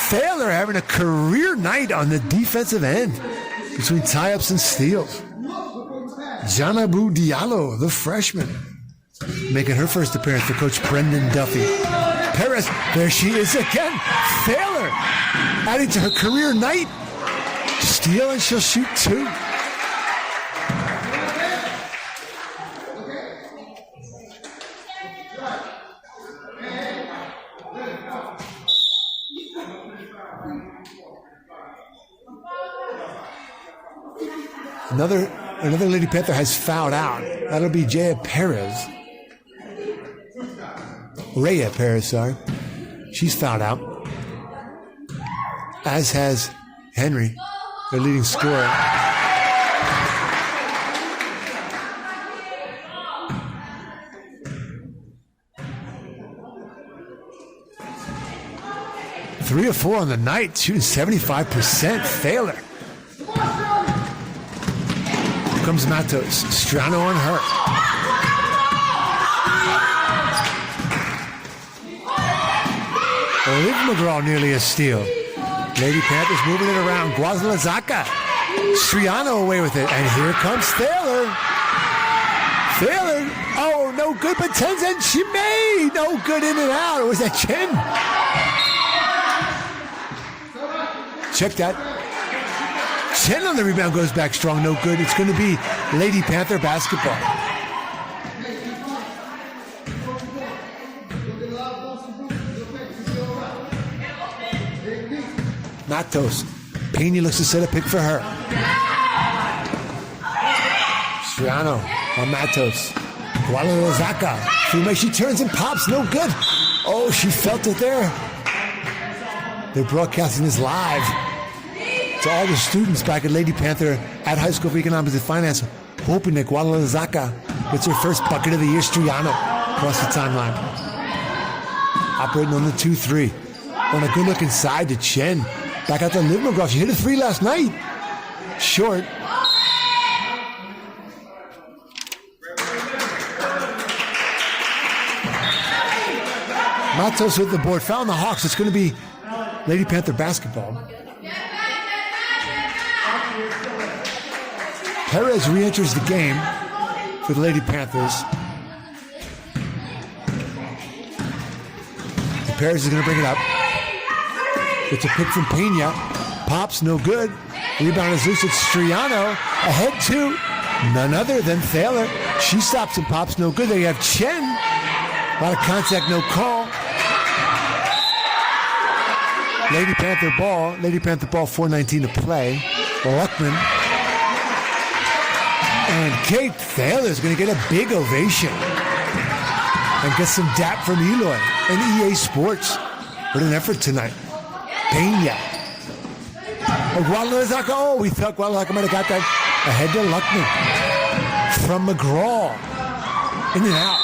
Thaler having a career night on the defensive end between tie-ups and steals. Janabu Diallo, the freshman, making her first appearance for Coach Brendan Duffy. Perez, there she is again. Thaler, adding to her career night. Steal, and she'll shoot 2. Another Lady Panther has fouled out. That'll be Rhea Perez, sorry. She's fouled out. As has Henry, their leading scorer. Three or 4 on the night, shooting 75%. Thaler. Comes Matos. Strano on her. Liv McGraw nearly a steal. Lady Panthers moving it around. Guadalajara. Striano away with it. And here comes Thaler. Thaler. Oh, no good, but Tenzin Chimay. No good in and out. Or was that Chen? Check that. Chen on the rebound goes back strong. No good. It's going to be Lady Panther basketball. Matos. Pena looks to set a pick for her. Striano on Matos. Guadalajara. Fume, she turns and pops. No good. Oh, she felt it there. They're broadcasting this live to all the students back at Lady Panther at High School for Economics and Finance, hoping that Guadalajara gets her first bucket of the year. Striano across the timeline. Operating on the 2-3. On a good-looking side to Chen. Back out to Liv McGraw. She hit a 3 last night. Short. Matos with the board. Foul on the Hawks. It's going to be Lady Panther basketball. Perez re-enters the game for the Lady Panthers. Perez is going to bring it up. It's a pick from Pena. Pops, no good. Rebound is loose. It's Striano. Ahead to none other than Thaler. She stops and pops, no good. There you have Chen. A lot of contact, no call. Lady Panther ball. Lady Panther ball, 4:19 to play. Luckman. And Kate Thaler is going to get a big ovation. And get some dap from Eloy and EA Sports. What an effort tonight. Pena. Guadalajara. Oh, we thought Guadalajara might have got that. Ahead to Luckman. From McGraw. In and out.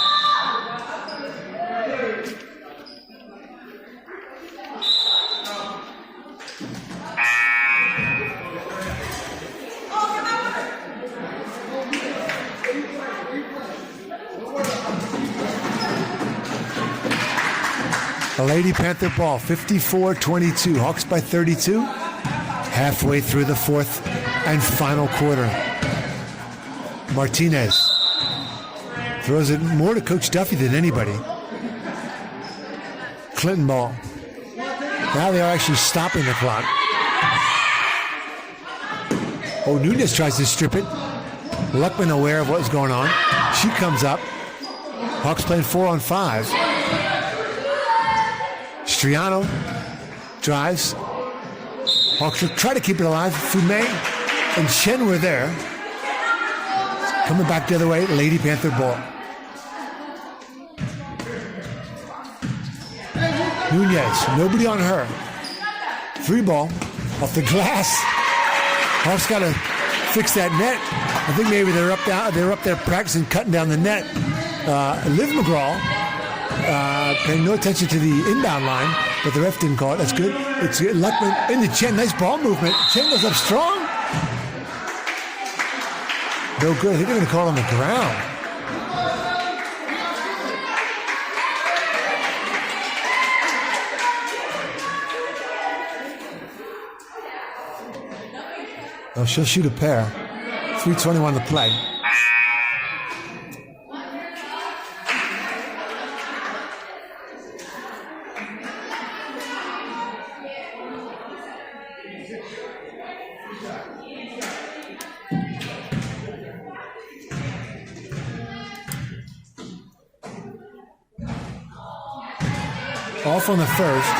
The Lady Panther ball, 54-22. Hawks by 32. Halfway through the fourth and final quarter. Martinez throws it more to Coach Duffy than anybody. Clinton ball. Now they are actually stopping the clock. Oh, Nunez tries to strip it. Luckman aware of what's going on. She comes up. Hawks playing 4-on-5. Striano drives. Hawks will try to keep it alive. Fume and Chen were there. Coming back the other way, Lady Panther ball. Nunez, nobody on her. Free ball off the glass. Hawks got to fix that net. I think maybe they're up there practicing cutting down the net. Liv McGraw paying no attention to the inbound line, but the ref didn't call it. That's good. It's Luckman into Chen. Nice ball movement. Chen goes up strong. No good. I think they're going to call it on the ground. Oh, she'll shoot a pair. 3:21 to play. Off on the first.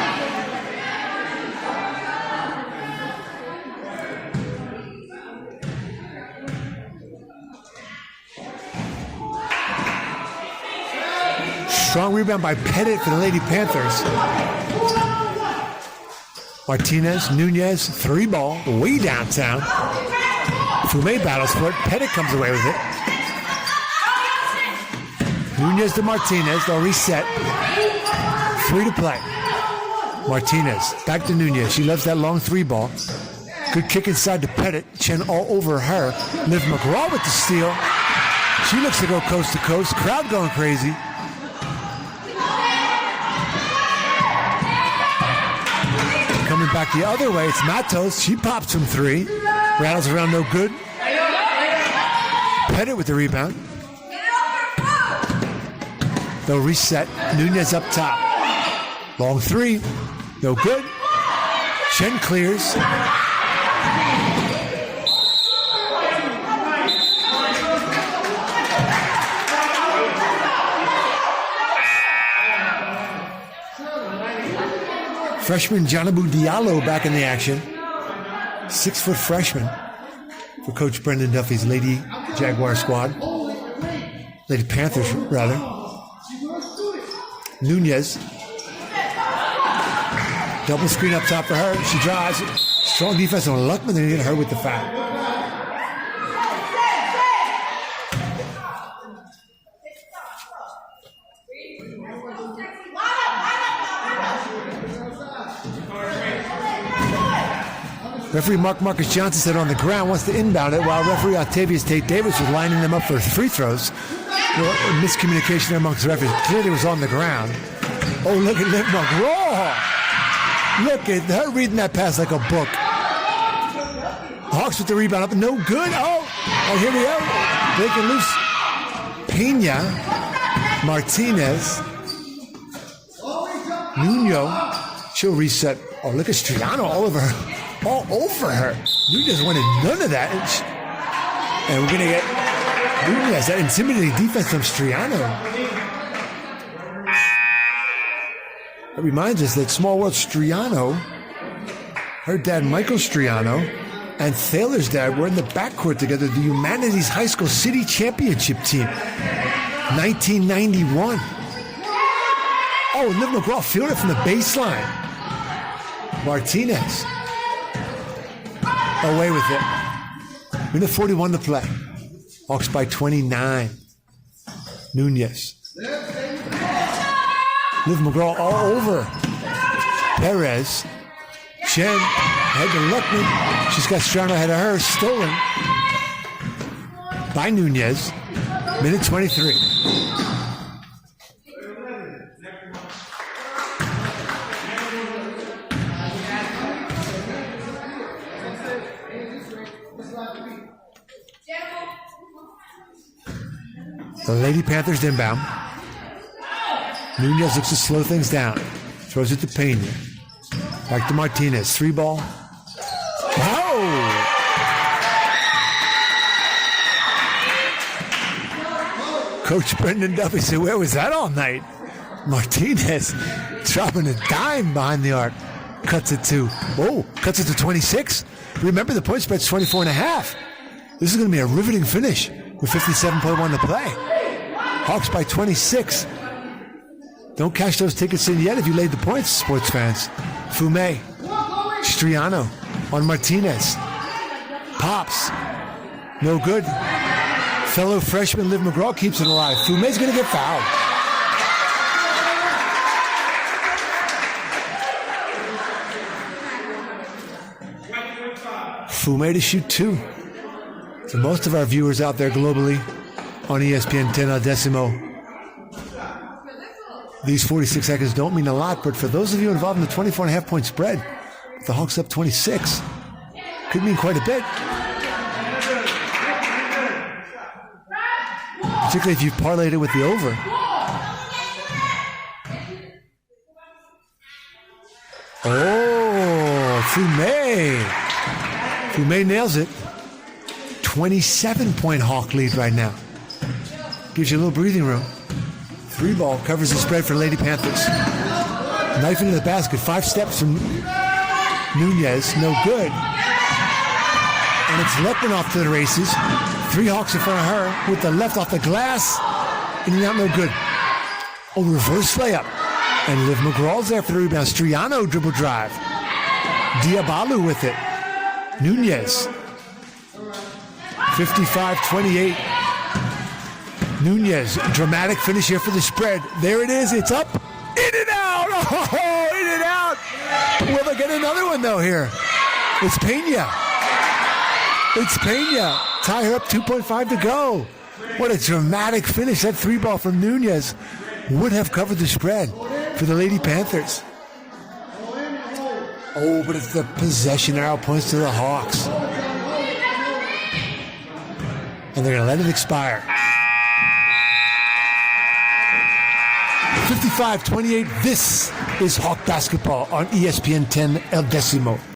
Strong rebound by Pettit for the Lady Panthers. Martinez, Nunez, 3-ball, way downtown. Fume battles for it. Pettit comes away with it. Nunez to Martinez. They'll reset. 3 to play. Martinez back to Nunez. She loves that long 3-ball. Good kick inside to Pettit. Chen all over her. Liv McGraw with the steal. She looks to go coast to coast. Crowd going crazy. coming back the other way. It's Matos. She pops from 3. Rattles around, no good. Pettit with the rebound. They'll reset. Nunez up top. Long 3. No good. Chen clears. Freshman Janabu Diallo back in the action. 6-foot freshman for Coach Brendan Duffy's Lady Jaguar squad. Lady Panthers, rather. Nunez. Double screen up top for her. She drives. Strong defense on Luckman. They're going to get her with the foul. Referee Marcus Johnson said on the ground wants to inbound it, while referee Octavius Tate Davis was lining them up for free throws. Miscommunication amongst the referees. Clearly was on the ground. Oh, look at Liv McGraw. Look at her reading that pass like a book. Hawks with the rebound up. No good. Oh, here we go. Breaking loose. Pena. Martinez. Nuno. She'll reset. Oh, look at Striano all over her. All over her. Nunez wanted none of that. And we're going to get Nunez, that intimidating defense from Striano. That reminds us that Small World Striano, her dad Michael Striano, and Thaler's dad were in the backcourt together, the Humanities High School City Championship team, 1991. Oh, and Liv McGraw fielded from the baseline. Martinez. Away with it. Minute 41 to play. Hawks by 29. Nunez. Liv McGraw all over Perez. Chen head to Luckman. She's got Strano ahead of her. Stolen by Nunez. Minute 23. The Lady Panthers inbound. Nunez looks to slow things down. Throws it to Pena. Back to Martinez. 3 ball. Oh! Coach Brendan Duffy said, where was that all night? Martinez dropping a dime behind the arc. Cuts it to 26. Remember, the point spread's 24.5. This is going to be a riveting finish with 57.1 to play. Hawks by 26. Don't cash those tickets in yet if you laid the points, sports fans. Fume. Striano on Martinez. Pops. No good. Fellow freshman Liv McGraw keeps it alive. Fume's going to get fouled. Fume to shoot 2. For most of our viewers out there globally on ESPN 10 Decimo, these 46 seconds don't mean a lot, but for those of you involved in the 24.5 point spread, the Hawks up 26, could mean quite a bit. Particularly if you've parlayed it with the over. Oh, Fume nails it. 27-point Hawk lead right now. Gives you a little breathing room. 3 ball covers the spread for Lady Panthers. Knife into the basket. 5 steps from Nunez. No good. And it's Luckman off to the races. 3 Hawks in front of her with the left off the glass. In and out, no good. Oh, reverse layup. And Liv McGraw's there for the rebound. Striano dribble drive. Diabalu with it. Nunez. 55-28. Nunez, dramatic finish here for the spread. There it is. It's up. In and out. Oh, in and out. Will they get another one, though, here? It's Pena. It's Pena. Tie her up, 2.5 to go. What a dramatic finish. That 3 ball from Nunez would have covered the spread for the Lady Panthers. Oh, but it's the possession arrow points to the Hawks. And they're going to let it expire. 55-28, this is Hawk Basketball on ESPN 10 El Decimo.